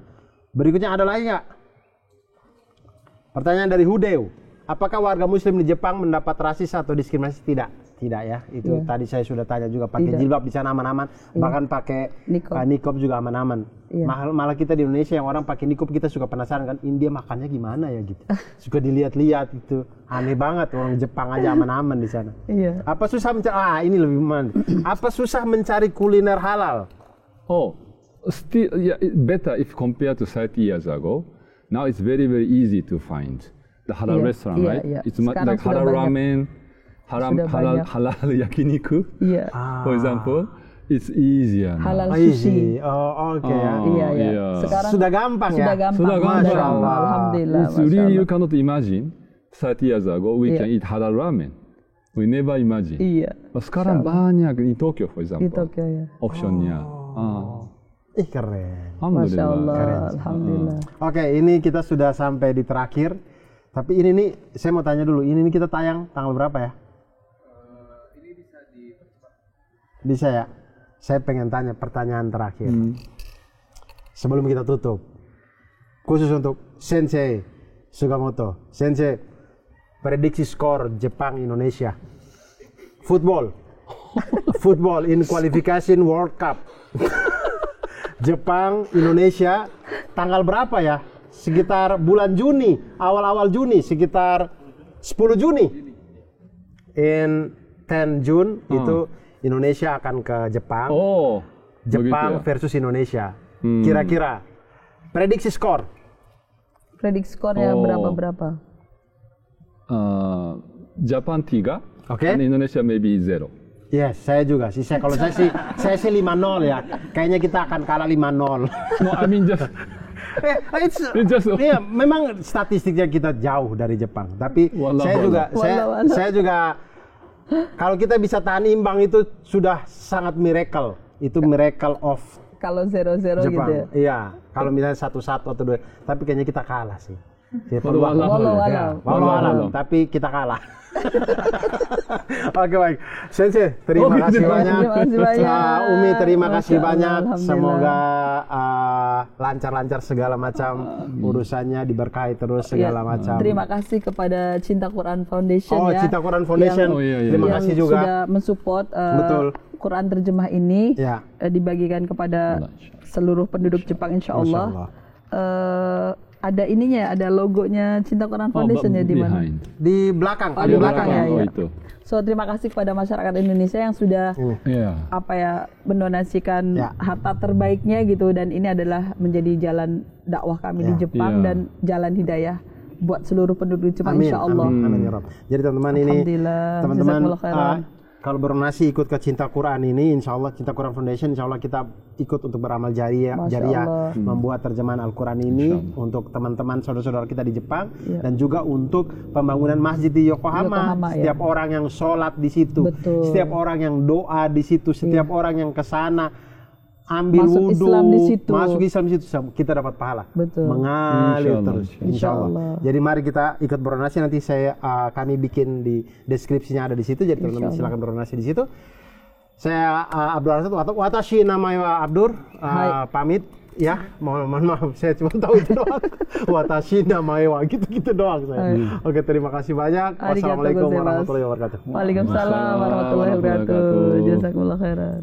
Berikutnya ada lagi nggak? Pertanyaan dari Hudeo, apakah warga Muslim di Jepang mendapat rasis atau diskriminasi? Tidak ya. Itu tadi saya sudah tanya juga, pakai jilbab di sana aman-aman, bahkan pakai nikob juga aman-aman. Malah kita di Indonesia yang orang pakai nikob kita suka penasaran kan, India makannya gimana ya gitu. Suka dilihat-lihat itu. Aneh banget, orang Jepang aja aman-aman di sana. Apa susah mencari ini lebih mana? Apa susah mencari kuliner halal? Still better if compared to 30 years ago. Now it's very easy to find the halal restaurant, right? It's like halal ramen, halal yakiniku, for example. It's easier now. Halal sushi. Oke. Sekarang sudah gampang ya. Sudah gampang. Masya Allah. Alhamdulillah. It's really you cannot imagine 30 years ago we can eat halal ramen. We never imagine. Sekarang banyak di Tokyo, for example. Di Tokyo ya. Optionnya. Keren. Masya Allah. Keren. Alhamdulillah. Oke, ini kita sudah sampai di terakhir. Tapi ini nih, saya mau tanya dulu. Ini kita tayang tanggal berapa ya? Ini bisa dipercepat. Bisa ya? Saya pengen tanya pertanyaan terakhir. Sebelum kita tutup. Khusus untuk Sensei Sugamoto. Sensei, prediksi skor Jepang-Indonesia. Football in qualification World Cup. Jepang-Indonesia tanggal berapa ya? Sekitar bulan Juni, awal-awal Juni, sekitar 10 Juni. In 10 June itu Indonesia akan ke Jepang. Jepang versus Indonesia. Kira-kira prediksi skor. Prediksi skornya berapa? Japan 3, and Indonesia maybe 0. Yes, saya juga sih. Kalau saya sih 5-0 ya. Kayaknya kita akan kalah 5-0. No, I mean just memang statistiknya kita jauh dari Jepang. Tapi saya juga kalau kita bisa tahan imbang itu sudah sangat miracle. Itu miracle of kalau 0-0 gitu ya. Iya, kalau misalnya 1-1 atau 2, tapi kayaknya kita kalah sih. Walau. Tapi kita kalah. Oke, baik. Sensei, terima kasih banyak. Umi, terima kasih banyak. Semoga lancar-lancar segala macam urusannya, diberkahi terus segala macam. Terima kasih kepada Cinta Quran Foundation Cinta Quran Foundation. Terima kasih juga sudah mensupport Quran terjemah ini dibagikan kepada seluruh penduduk Jepang, insya Allah. Ada ininya, ada logonya Cinta Quran Foundation ya di mana? Di belakang. Di belakang ya. Itu. So terima kasih kepada masyarakat Indonesia yang sudah mendonasikan harta terbaiknya gitu, dan ini adalah menjadi jalan dakwah kami di Jepang dan jalan hidayah buat seluruh penduduk Jepang, insya Allah. Amin. Jadi teman-teman ini, kalau berdonasi ikut ke Cinta Quran ini, insya Allah Cinta Quran Foundation, insya Allah kita ikut untuk beramal jariah membuat terjemahan Al-Quran ini untuk teman-teman saudara-saudara kita di Jepang dan juga untuk pembangunan masjid di Yokohama. Setiap orang yang sholat di situ, setiap orang yang doa di situ, setiap orang yang kesana ambil wudhu, masuk Islam di situ, kita dapat pahala. Mengalir terus, insya Allah. Jadi mari kita ikut berdonasi. Nanti kami bikin di deskripsinya ada di situ. Jadi teman-teman silakan berdonasi di situ. Saya Abdul Rasad, watashi namanya Abdur, pamit. Ya, mohon maaf, saya cuma tahu itu doang. Watashi namae wa gitu doang saya. Oke, terima kasih banyak. Wassalamualaikum warahmatullahi wabarakatuh. Waalaikumsalam warahmatullahi wabarakatuh. Jazakumullah khairan.